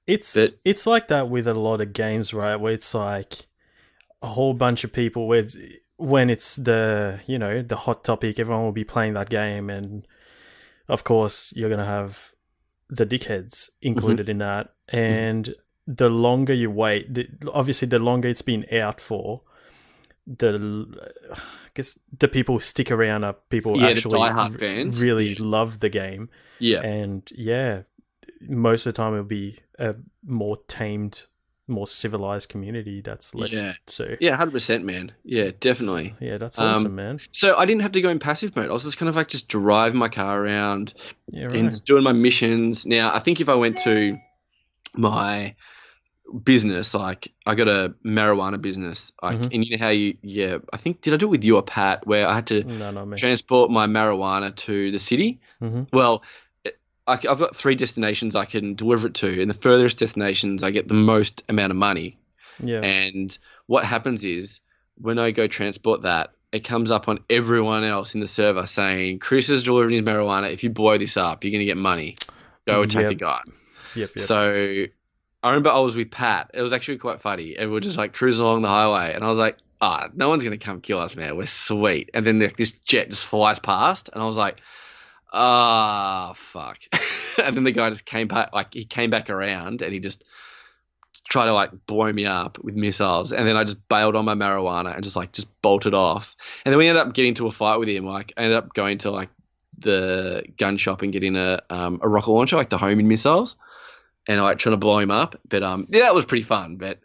It's like that with a lot of games, right? Where it's like a whole bunch of people when it's the the hot topic, everyone will be playing that game, and of course you're gonna have the dickheads included in that. And the longer you wait, obviously the longer it's been out for, I guess the people who stick around are people who actually the diehard fans really love the game. Yeah, and yeah, most of the time it'll be a more tamed, more civilized community that's left. Yeah. So yeah, 100%, man. Yeah, definitely. yeah, that's awesome, man. So I didn't have to go in passive mode. I was just kind of like just driving my car around and just doing my missions. Now, I think if I went to my business, like I got a marijuana business, like, and you know how I think, did I do it with you or Pat, where I had to transport my marijuana to the city? Well, I've got 3 destinations I can deliver it to, and the furthest destinations I get the most amount of money. Yeah. And what happens is when I go transport that, it comes up on everyone else in the server saying, Chris is delivering his marijuana. If you blow this up, you're going to get money. Go attack the guy. Yep. So I remember I was with Pat. It was actually quite funny. And we're just like cruising along the highway. And I was like, no one's going to come kill us, man. We're sweet. And then this jet just flies past. And I was like, fuck. And then the guy just came back, like he came back around and he just tried to like blow me up with missiles. And then I just bailed on my marijuana and just bolted off. And then we ended up getting into a fight with him. Like I ended up going to like the gun shop and getting a rocket launcher, like the homing missiles, and like trying to blow him up. But yeah, that was pretty fun. But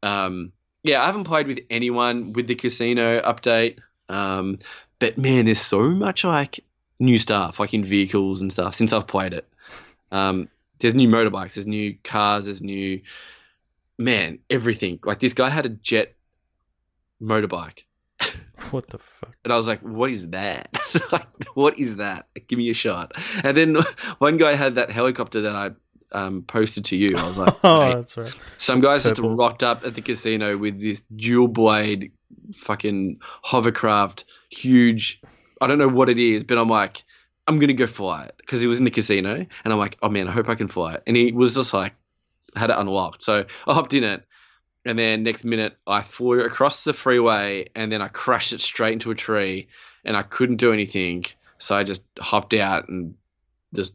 yeah, I haven't played with anyone with the casino update. But man, there's so much like new stuff, like in vehicles and stuff, since I've played it. There's new motorbikes, there's new cars, there's new, man, everything. Like this guy had a jet motorbike. What the fuck? And I was like, what is that? Like, what is that? Give me a shot. And then one guy had that helicopter that I posted to you. I was like, oh, that's right. Some guys just rocked up at the casino with this dual blade fucking hovercraft, huge. I don't know what it is, but I'm like, I'm going to go fly it because he was in the casino. And I'm like, oh man, I hope I can fly it. And he was just like, had it unlocked. So I hopped in it. And then next minute I flew across the freeway and then I crashed it straight into a tree and I couldn't do anything. So I just hopped out and just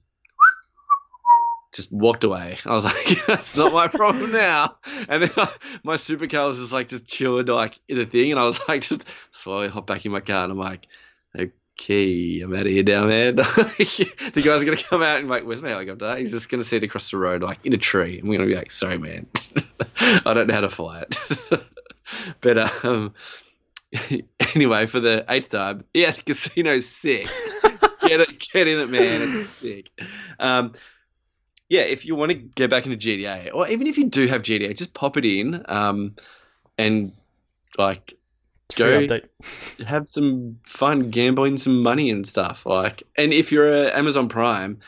walked away. I was like, that's not my problem now. And then my supercar was just like just chilling like in the thing. And I was like, just slowly hop back in my car and I'm like, okay, I'm out of here now, man. The guy's going to come out and like, where's my helicopter? He's just going to sit across the road like in a tree. I'm going to be like, sorry, man. I don't know how to fly it. But anyway, for the 8th time, yeah, the casino's sick. Get in it, man. It's sick. Yeah, if you want to get back into GTA, or even if you do have GTA, just pop it in and like go have some fun gambling, some money and stuff. Like, and if you're a Amazon Prime,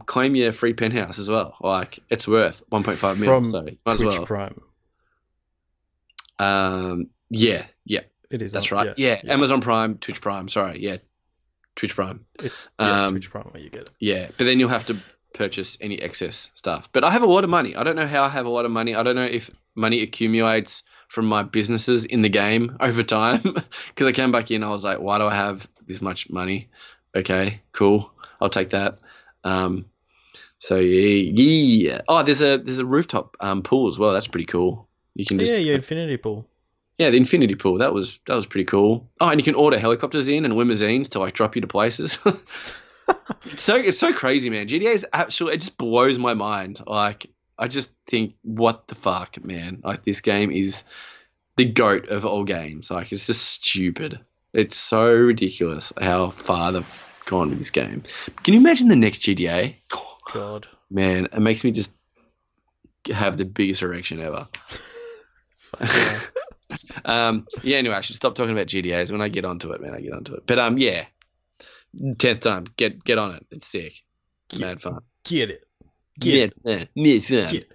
claim your free penthouse as well. Like, it's worth 1.5 mil. So might as well. Prime. Yeah, it is. That's right. Yeah, Amazon Prime, Twitch Prime. Sorry, yeah, Twitch Prime. It's Twitch Prime where you get it. Yeah, but then you'll have to purchase any excess stuff. But I have a lot of money. I don't know how I have a lot of money. I don't know if money accumulates from my businesses in the game over time. Because I came back in, I was like, why do I have this much money? Okay, cool. I'll take that. So yeah. Oh, there's a rooftop pool as well. That's pretty cool. You can just your infinity pool. Yeah, the infinity pool. That was pretty cool. Oh, and you can order helicopters in and limousines to like drop you to places. It's so crazy, man. GTA is absolutely, it just blows my mind. Like, I just think, what the fuck, man? Like, this game is the goat of all games. Like, it's just stupid. It's so ridiculous how far they've gone with this game. Can you imagine the next GTA? God. Man, it makes me just have the biggest erection ever. Fuck yeah. Yeah, anyway, I should stop talking about GTAs. When I get onto it, man, I get onto it. But yeah. 10th time. Get on it. It's sick. Mad fun. Get it. Get it.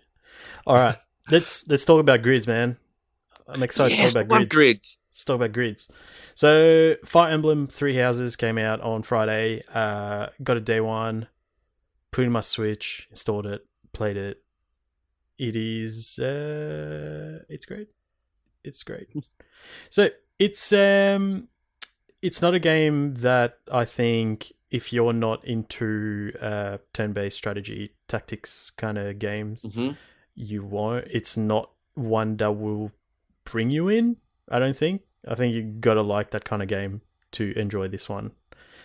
All right. Let's talk about grids, man. I'm excited to talk about grids. Let's talk about grids. So, Fire Emblem Three Houses came out on Friday. Got it day one. Put it in my Switch. Installed it. Played it. It is. It's great. It's great. So it's not a game that I think if you're not into turn-based strategy tactics kind of games, you won't. It's not one that will bring you in. I don't think. I think you gotta like that kind of game to enjoy this one.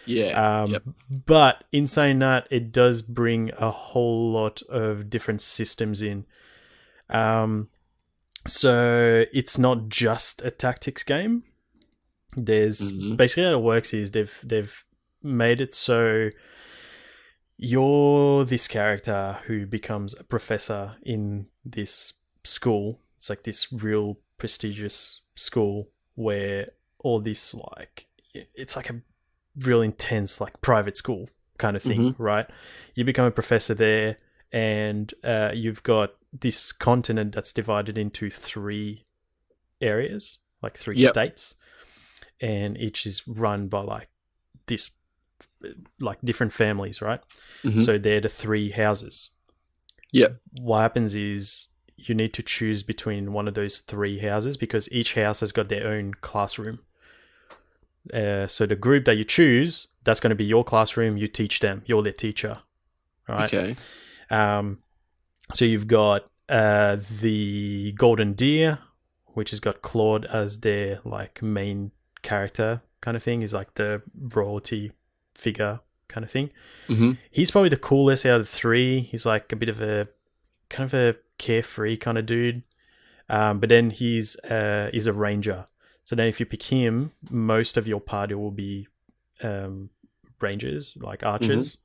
Yeah. But in saying that, it does bring a whole lot of different systems in. So it's not just a tactics game. There's basically how it works is they've made it so you're this character who becomes a professor in this school. It's like this real prestigious school where all this it's like a real intense like private school kind of thing, right? You become a professor there, and you've got this continent that's divided into 3 areas, like 3 states, and each is run by like different families, right? So they're the 3 houses. What happens is you need to choose between one of those 3 houses because each house has got their own classroom. So the group that you choose, that's going to be your classroom. You teach them. You're their teacher, right? Okay. So you've got the Golden Deer, which has got Claude as their like main character kind of thing. He's like the royalty figure kind of thing. He's probably the coolest out of the 3. He's like a bit of a kind of a carefree kind of dude. But then he's a ranger. So then if you pick him, most of your party will be rangers, like archers.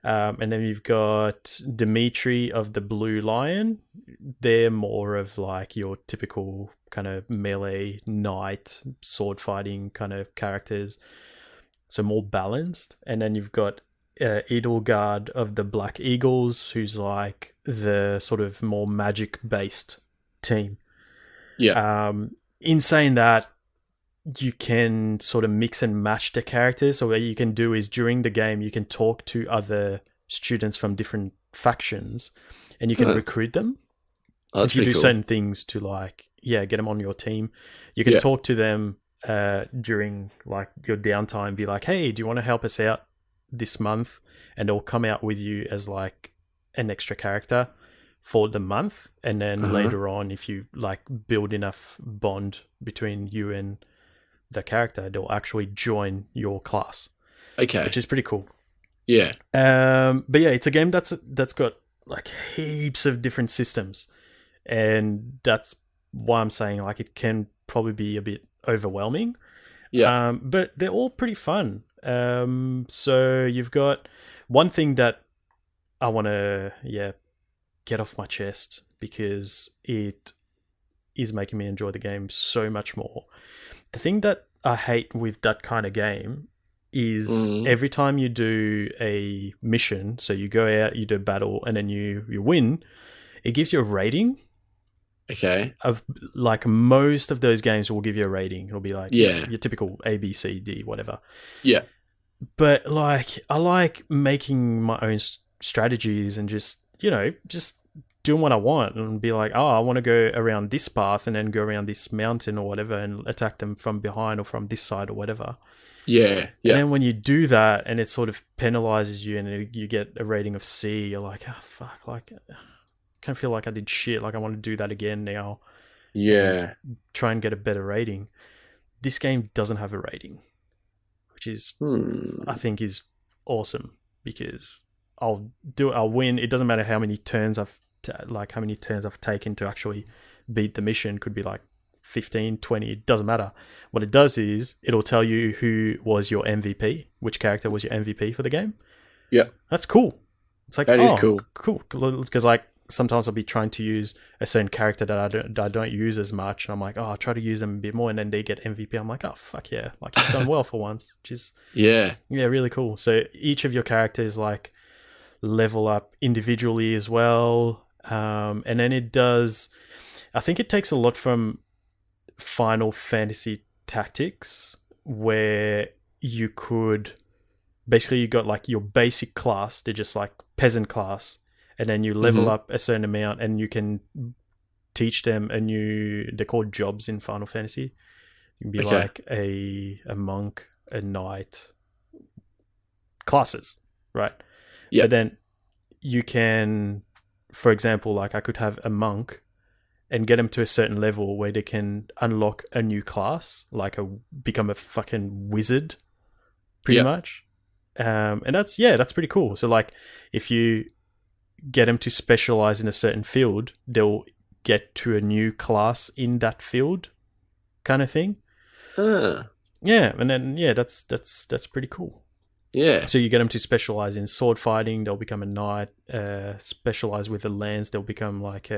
And then you've got Dimitri of the Blue Lion. They're more of like your typical kind of melee knight, sword fighting kind of characters. So more balanced. And then you've got Edelgard of the Black Eagles, who's like the sort of more magic based team. In saying that, you can sort of mix and match the characters. So what you can do is during the game, you can talk to other students from different factions and you can recruit them. If you do certain things to like, get them on your team, you can talk to them during like your downtime, be like, hey, do you want to help us out this month? And they'll come out with you as like an extra character for the month. And then later on, if you like build enough bond between you and the character, they'll actually join your class. Okay. Which is pretty cool. Yeah. But yeah, it's a game that's got like heaps of different systems. And that's why I'm saying like it can probably be a bit overwhelming. Yeah. But they're all pretty fun. So you've got one thing that I want to, get off my chest because it is making me enjoy the game so much more. The thing that I hate with that kind of game is every time you do a mission, so you go out, you do a battle, and then you win, it gives you a rating. Okay. Of like most of those games will give you a rating. It'll be like your typical A, B, C, D, whatever. Yeah. But like I like making my own strategies and just doing what I want and be like, oh, I want to go around this path and then go around this mountain or whatever and attack them from behind or from this side or whatever. Yeah. And then when you do that and it sort of penalizes you and you get a rating of C, you're like, oh, fuck, like, I kind of feel like I did shit. Like I want to do that again now. Yeah. Try and get a better rating. This game doesn't have a rating, which is, I think is awesome because I'll win. It doesn't matter how many turns I've taken to actually beat the mission. Could be like 15, 20, it doesn't matter. What it does is it'll tell you who was your MVP, which character was your MVP for the game. Yeah. That's cool. It's like, That is cool. Cool. Because like sometimes I'll be trying to use a certain character that I don't use as much. And I'm like, I'll try to use them a bit more. And then they get MVP. I'm like, oh, fuck yeah. Like you've done well for once, which is, Yeah. really cool. So each of your characters like level up individually as well. And then it does, I think it takes a lot from Final Fantasy Tactics, where you could basically, you got like your basic class, they're just like peasant class, and then you level up a certain amount and you can teach them they're called jobs in Final Fantasy. You can be like a monk, a knight, classes, right? Yeah. But then you can, for example, like I could have a monk and get them to a certain level where they can unlock a new class, like become a fucking wizard, pretty much. And that's pretty cool. So like if you get them to specialize in a certain field, they'll get to a new class in that field, kind of thing. Yeah, and then that's pretty cool. Yeah. So you get them to specialize in sword fighting, they'll become a knight. Specialize with the lance, they'll become like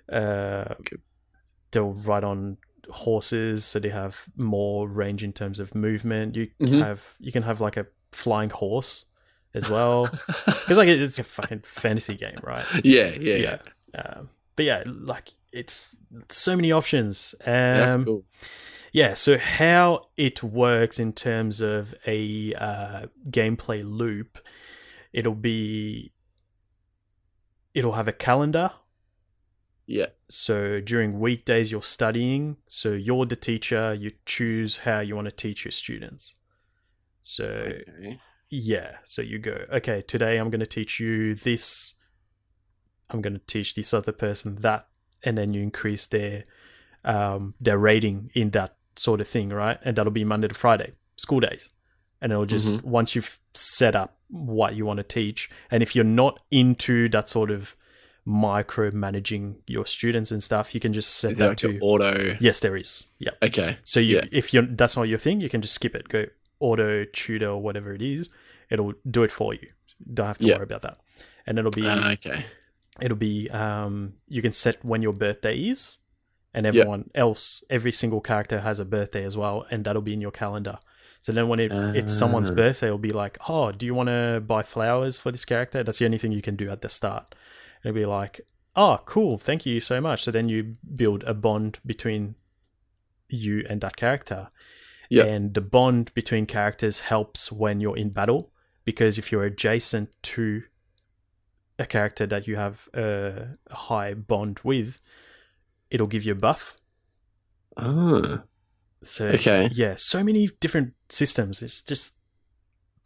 they'll ride on horses, so they have more range in terms of movement. You can have like a flying horse as well, because like it's a fucking fantasy game, right? Yeah. But yeah, like it's so many options. That's cool. Yeah, so how it works in terms of a gameplay loop, it'll have a calendar. Yeah. So during weekdays you're studying, so you're the teacher, you choose how you want to teach your students. So so you go, okay, today I'm going to teach you this, I'm going to teach this other person that, and then you increase their rating in that sort of thing, right? And that'll be Monday to Friday, school days. And it'll just, once you've set up what you want to teach, and if you're not into that sort of micromanaging your students and stuff, you can just set that to auto. Yes, there is. Yeah. Okay. So if that's not your thing, you can just skip it. Go auto tutor or whatever it is. It'll do it for you. Don't have to worry about that. And it'll be It'll be you can set when your birthday is, and everyone else, every single character has a birthday as well, and that'll be in your calendar. So then when it's someone's birthday, it'll be like, oh, do you want to buy flowers for this character? That's the only thing you can do at the start. It'll be like, oh, cool, thank you so much. So then you build a bond between you and that character. Yeah. And the bond between characters helps when you're in battle, because if you're adjacent to a character that you have a high bond with, it'll give you a buff. Oh. So, so many different systems. It's just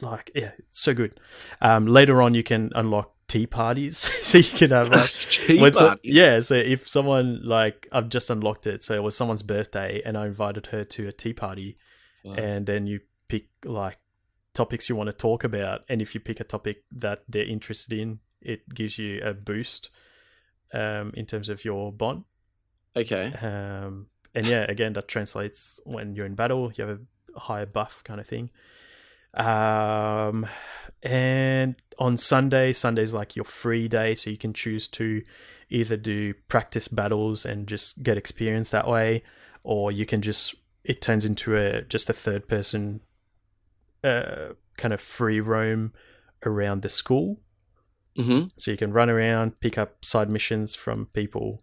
like, it's so good. Later on, you can unlock tea parties. So you can have like tea parties? So if someone, like, I've just unlocked it. So it was someone's birthday and I invited her to a tea party. And then you pick like topics you want to talk about. And if you pick a topic that they're interested in, it gives you a boost in terms of your bond. Okay. And again, that translates when you're in battle, you have a higher buff kind of thing. And on Sunday's like your free day, so you can choose to either do practice battles and just get experience that way, or you can it turns into just a third person kind of free roam around the school. Mm-hmm. So you can run around, pick up side missions from people,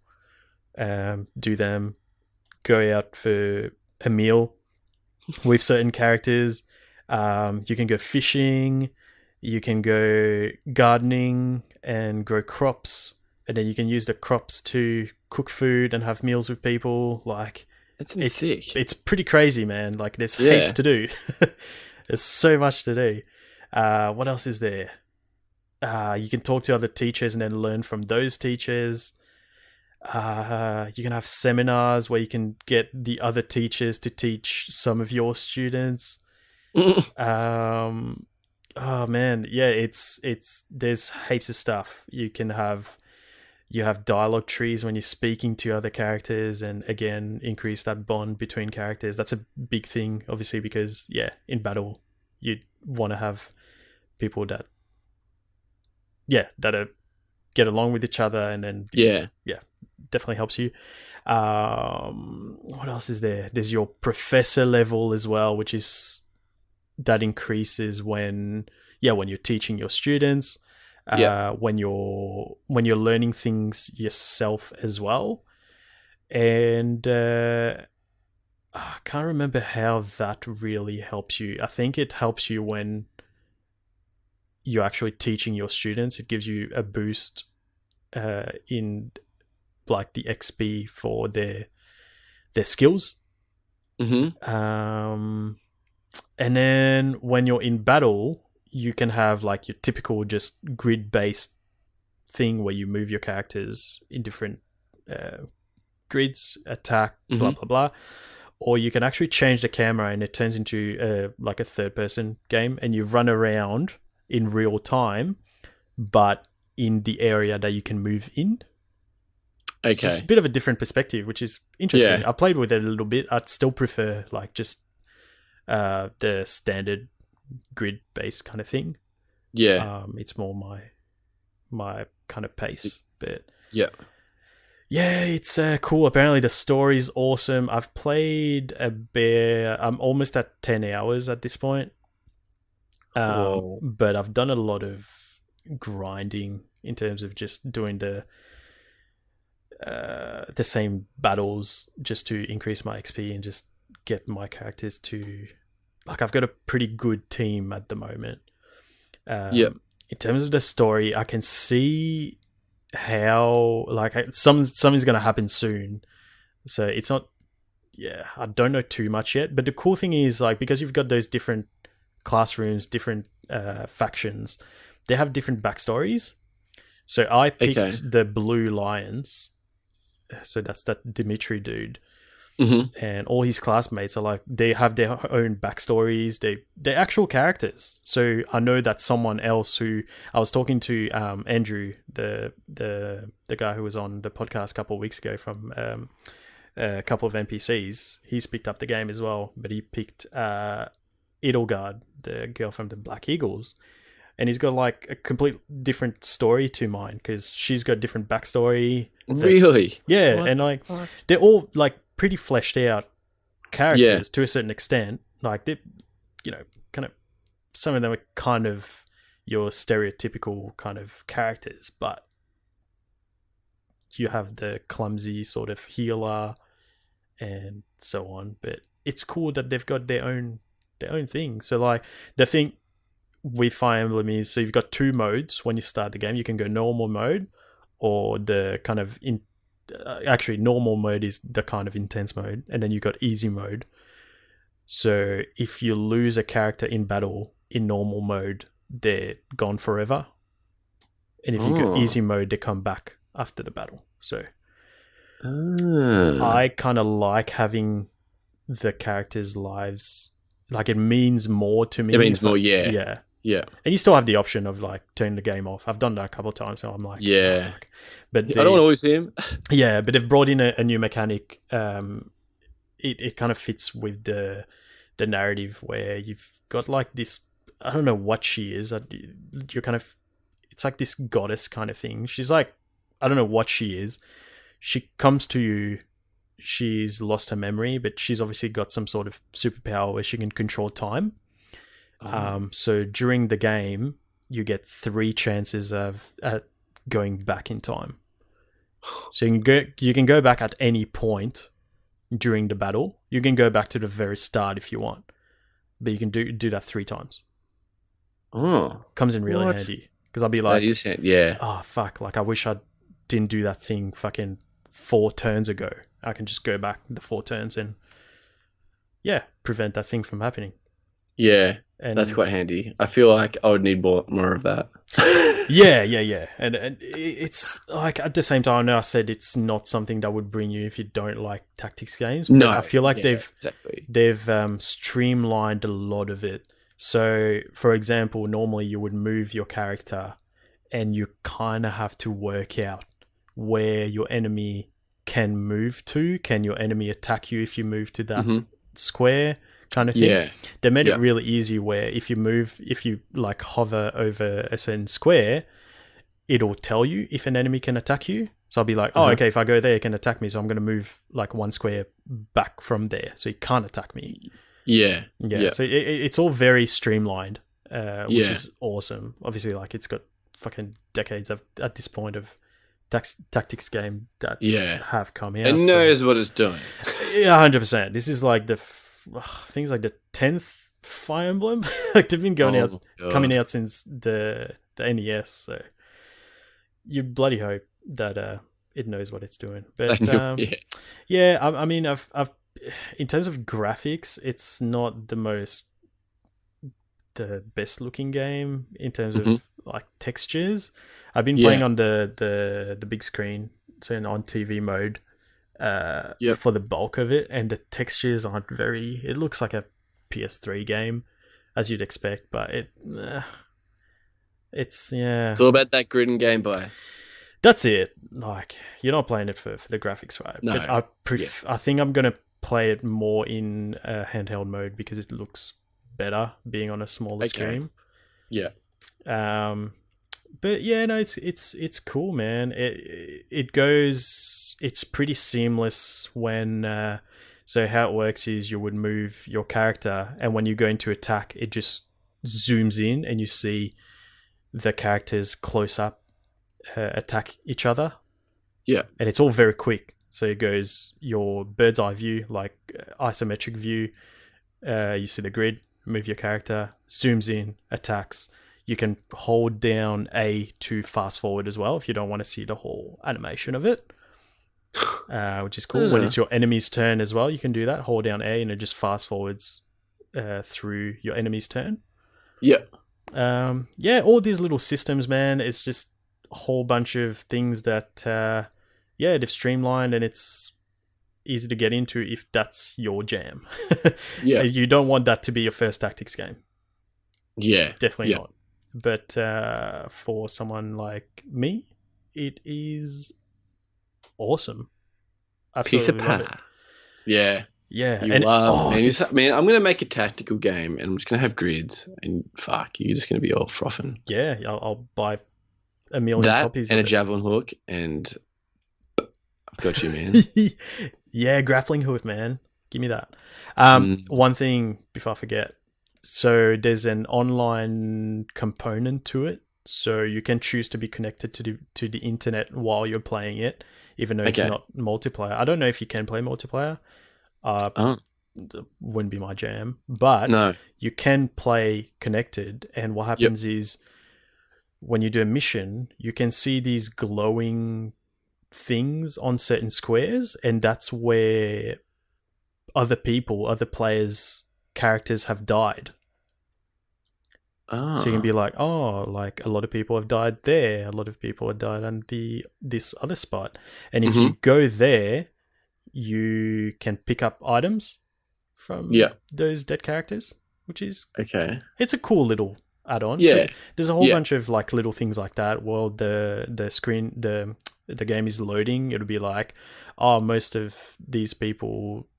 do them, go out for a meal with certain characters. You can go fishing, you can go gardening and grow crops, and then you can use the crops to cook food and have meals with people. Like, it's pretty crazy, man. Like, there's heaps to do. There's so much to do. What else is there? You can talk to other teachers and then learn from those teachers. You can have seminars where you can get the other teachers to teach some of your students. Oh man, yeah, it's there's heaps of stuff. You can have You have dialogue trees when you're speaking to other characters, and again, increase that bond between characters. That's a big thing, obviously, because in battle, you want to have people that are get along with each other, and then definitely helps you. What else is there? There's your professor level as well, which is that increases when you're teaching your students. When you're learning things yourself as well. And I can't remember how that really helps you. I think it helps you when you're actually teaching your students. It gives you a boost in like the XP for their skills. And then when you're in battle, you can have like your typical just grid-based thing where you move your characters in different grids, attack, blah, blah, blah. Or you can actually change the camera and it turns into like a third-person game, and you run around in real time, but in the area that you can move in. Okay. It's a bit of a different perspective, which is interesting. Yeah. I played with it a little bit. I'd still prefer like just the standard grid-based kind of thing. It's more my kind of pace, but it's cool. Apparently the story's awesome. I've played I'm almost at 10 hours at this point, but I've done a lot of grinding in terms of just doing the same battles just to increase my XP and just get my characters to, like, I've got a pretty good team at the moment. In terms of the story, I can see how like something's going to happen soon. So it's not, I don't know too much yet. But the cool thing is, like, because you've got those different classrooms, different factions, they have different backstories. So I picked the Blue Lions. So that's that Dimitri dude. And all his classmates are like, they have their own backstories. They're actual characters. So I know that someone else who I was talking to, Andrew, the guy who was on the podcast a couple of weeks ago from a couple of NPCs. He's picked up the game as well, but he picked Edelgard, the girl from the Black Eagles. And he's got like a complete different story to mine because she's got different backstory. Really? Yeah, what? And like they're all like pretty fleshed out characters to a certain extent. Like they, kind of some of them are kind of your stereotypical kind of characters, but you have the clumsy sort of healer and so on. But it's cool that they've got their own thing. So like the thing with Fire Emblem is, so you've got two modes when you start the game. You can go normal mode or the kind of actually normal mode is the kind of intense mode, and then you got easy mode. So if you lose a character in battle in normal mode, they're gone forever, and if you go easy mode, they come back after the battle. So I kind of like having the characters' lives, like it means more to me. It means more, yeah. And you still have the option of like turning the game off. I've done that a couple of times, so I'm like, oh, fuck. But I don't always see him. Yeah, but they've brought in a new mechanic. It kind of fits with the narrative where you've got like this. I don't know what she is. You're kind of, it's like this goddess kind of thing. She's like, I don't know what she is. She comes to you. She's lost her memory, but she's obviously got some sort of superpower where she can control time. So during the game, you get 3 chances of going back in time. So you can go back at any point during the battle. You can go back to the very start if you want, but you can do that 3 times. Oh, comes in really handy because I'll be like, oh fuck, like I wish I didn't do that thing fucking 4 turns ago. I can just go back the 4 turns and prevent that thing from happening. Yeah, and that's quite handy. I feel like I would need more of that. Yeah. And it's like at the same time, I know I said it's not something that would bring you if you don't like tactics games. But I feel like they've streamlined a lot of it. So, for example, normally you would move your character and you kind of have to work out where your enemy can move to. Can your enemy attack you if you move to that square kind of thing? Yeah. They made it really easy where if you like hover over a certain square, it'll tell you if an enemy can attack you. So I'll be like, oh, okay, if I go there, it can attack me. So I'm going to move like one square back from there. So he can't attack me. Yeah. So it's all very streamlined, which is awesome. Obviously, like it's got fucking decades at this point of tactics game that have come out. It knows what it's doing. Yeah, 100%. This is like things like the 10th Fire Emblem. Like they've been coming out since the NES. So you bloody hope that it knows what it's doing. But I mean, I've in terms of graphics, it's not the best looking game in terms of like textures. I've been playing on the big screen, so on TV mode, for the bulk of it, and the textures aren't very. It looks like a PS3 game, as you'd expect, but it's all about that grid and Game Boy. That's it. Like you're not playing it for the graphics, right? No. But I think I'm gonna play it more in handheld mode because it looks better being on a smaller screen. Yeah. But yeah, no, it's cool, man. It's pretty seamless when. So how it works is you would move your character, and when you go into attack, it just zooms in, and you see the characters close up attack each other. Yeah, and it's all very quick. So it goes your bird's eye view, like isometric view. You see the grid, move your character, zooms in, attacks. You can hold down A to fast forward as well if you don't want to see the whole animation of it, which is cool. When it's your enemy's turn as well, you can do that. Hold down A and it just fast forwards through your enemy's turn. Yeah. All these little systems, man. It's just a whole bunch of things that, they've streamlined, and it's easy to get into if that's your jam. You don't want that to be your first tactics game. Yeah. Definitely not. But for someone like me, it is awesome. Absolutely Piece of love it. Yeah. Yeah. You love, man. I'm going to make a tactical game, and I'm just going to have grids, and fuck, you're just going to be all frothing. Yeah, I'll buy a million copies and of a javelin hook, and I've got you, man. Yeah, grappling hook, man. Give me that. One thing before I forget. So there's an online component to it. So you can choose to be connected to the internet while you're playing it, even though it's not multiplayer. I don't know if you can play multiplayer. Wouldn't be my jam. But you can play connected. And what happens is when you do a mission, you can see these glowing things on certain squares. And that's where other players' characters have died. So you can be like, like a lot of people have died there, a lot of people have died on this other spot, and if you go there, you can pick up items from those dead characters, which is it's a cool little add-on. So there's a whole bunch of like little things like that. While the screen the game is loading, it'll be like, most of these people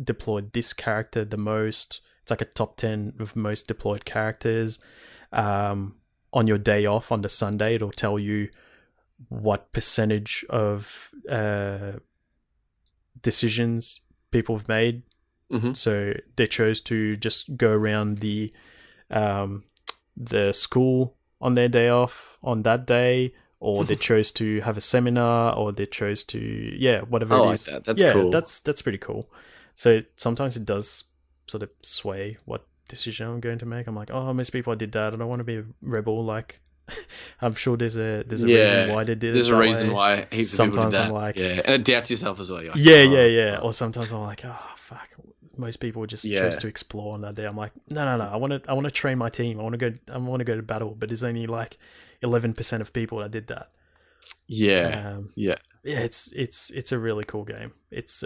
deployed this character the most. It's like a top 10 of most deployed characters. On your day off on the Sunday, it'll tell you what percentage of decisions people have made. So they chose to just go around the school on their day off on that day, or they chose to have a seminar, or they chose to whatever it is. Like that. That's cool. That's pretty cool. So sometimes it does sort of sway what decision I'm going to make. I'm like, most people did that. I don't want to be a rebel. Like, I'm sure there's a reason why they did it. There's a reason why heaps of people did that. I'm like, and it doubts yourself as well. You're like, Or sometimes I'm like, fuck. Most people just chose to explore on that day. I'm like, no. I want to train my team. I want to go to battle. But there's only like 11% of people that did that. It's a really cool game. It's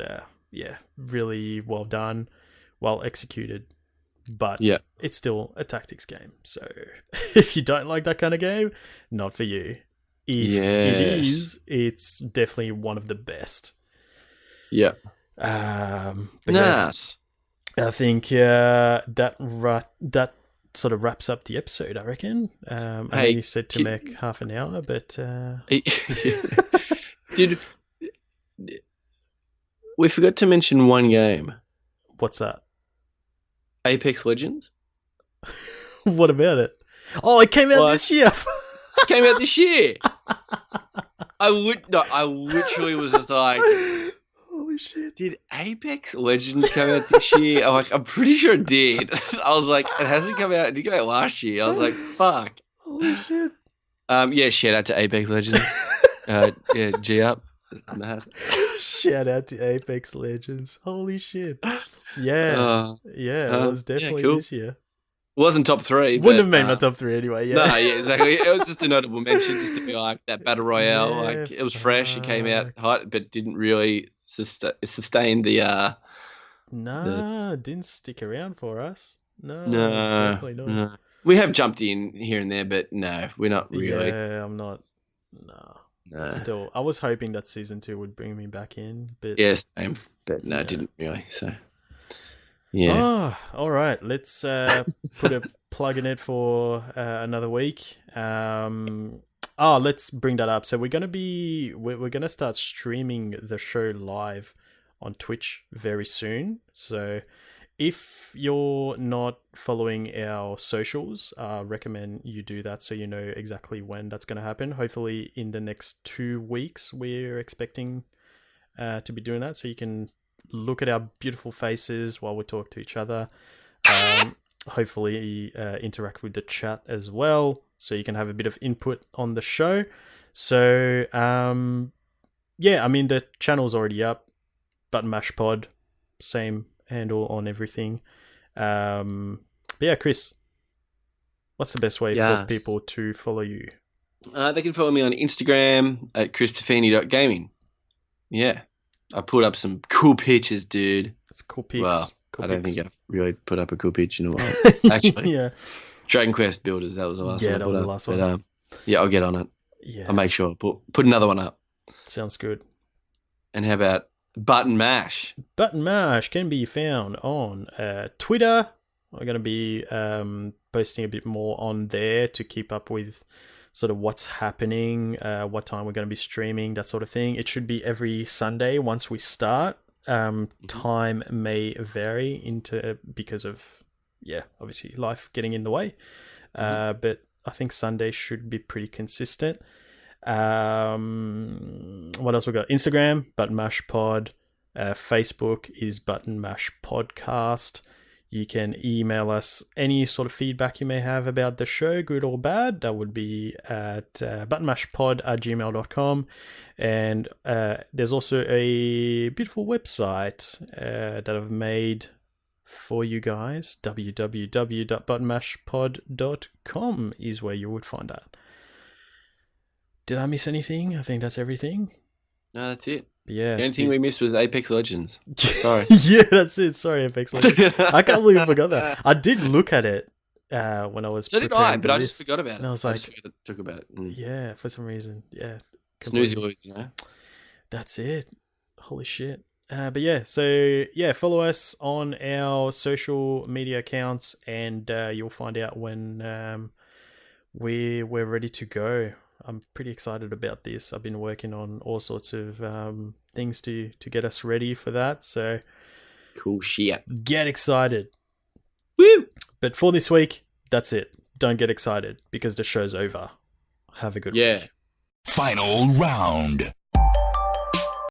really well done, well executed, but it's still a tactics game. So if you don't like that kind of game, not for you. If it is, it's definitely one of the best. Yeah. But Nice. yeah, I think that sort of wraps up the episode, I reckon. I know Hey, you said to make half an hour, but Dude, we forgot to mention one game. what's that? Apex Legends. What about it? Oh, it came out What? this year. Came out this year. I literally was just like, Holy shit. did Apex Legends come out this year? I'm pretty sure it did. I was like, it hasn't come out. It did come out last year. I was like, fuck. Holy shit. Yeah, shout out to Apex Legends. Yeah, G up. Mad. Shout out to Apex Legends. Holy shit. Yeah. It was definitely cool. this year. Wasn't top 3. Wouldn't have but, made my top 3 anyway. Yeah. No, yeah, exactly. It was just a notable mention, just to be like that battle royale. Yeah, like it was fresh. It came out hot, but didn't really sustain the. Nah, it didn't stick around for us. No, No, definitely not. no. We have jumped in here and there, but no, we're not really. Yeah, I'm not. No. Still, I was hoping that season 2 would bring me back in, but Yes, same. But no, it didn't really. So, yeah. Oh, all right. Let's put a plug in it for another week. Let's bring that up. So we're gonna start streaming the show live on Twitch very soon. So if you're not following our socials, I recommend you do that so you know exactly when that's going to happen. Hopefully in the next 2 weeks, we're expecting to be doing that. So you can look at our beautiful faces while we talk to each other. Hopefully interact with the chat as well, so you can have a bit of input on the show. So yeah, I mean the channel's already up. Button Mash Pod, same handle on everything. But yeah, Chris, what's the best way for people to follow you? They can follow me on Instagram at christofini.gaming. Yeah. I put up some cool pictures, dude. It's cool pics. Well, cool I don't pics. think I've really put up a cool picture in a while. Actually, Yeah. Dragon Quest Builders, that was the last one. Yeah, that was the last one. But, yeah, I'll get on it. Yeah. I'll make sure. Put another one up. Sounds good. And how about Button Mash? Button Mash can be found on Twitter. We're going to be posting a bit more on there to keep up with sort of what's happening, what time we're going to be streaming, that sort of thing. It should be every Sunday once we start. Time may vary because of, obviously life getting in the way. But I think Sunday should be pretty consistent. What else we got? Instagram, Button Mash Pod. Facebook is Button Mash Podcast. You can email us any sort of feedback you may have about the show, good or bad. That would be at buttonmashpod@gmail.com. And there's also a beautiful website that I've made for you guys. www.buttonmashpod.com is where you would find that. Did I miss anything? I think that's everything. No, that's it. Yeah. The only thing we missed was Apex Legends. Sorry. Yeah, that's it. Sorry, Apex Legends. I can't believe I forgot that. I did look at it when I was So did I, but I just forgot about it. And I was like, talk about it. Yeah, for some reason. Yeah. Snoozy lose, you know? That's it. Holy shit. But yeah, so yeah, follow us on our social media accounts and you'll find out when we're ready to go. I'm pretty excited about this. I've been working on all sorts of things to get us ready for that. So cool shit. Get excited. Woo! But for this week, that's it. Don't get excited because the show's over. Have a good week. Final round.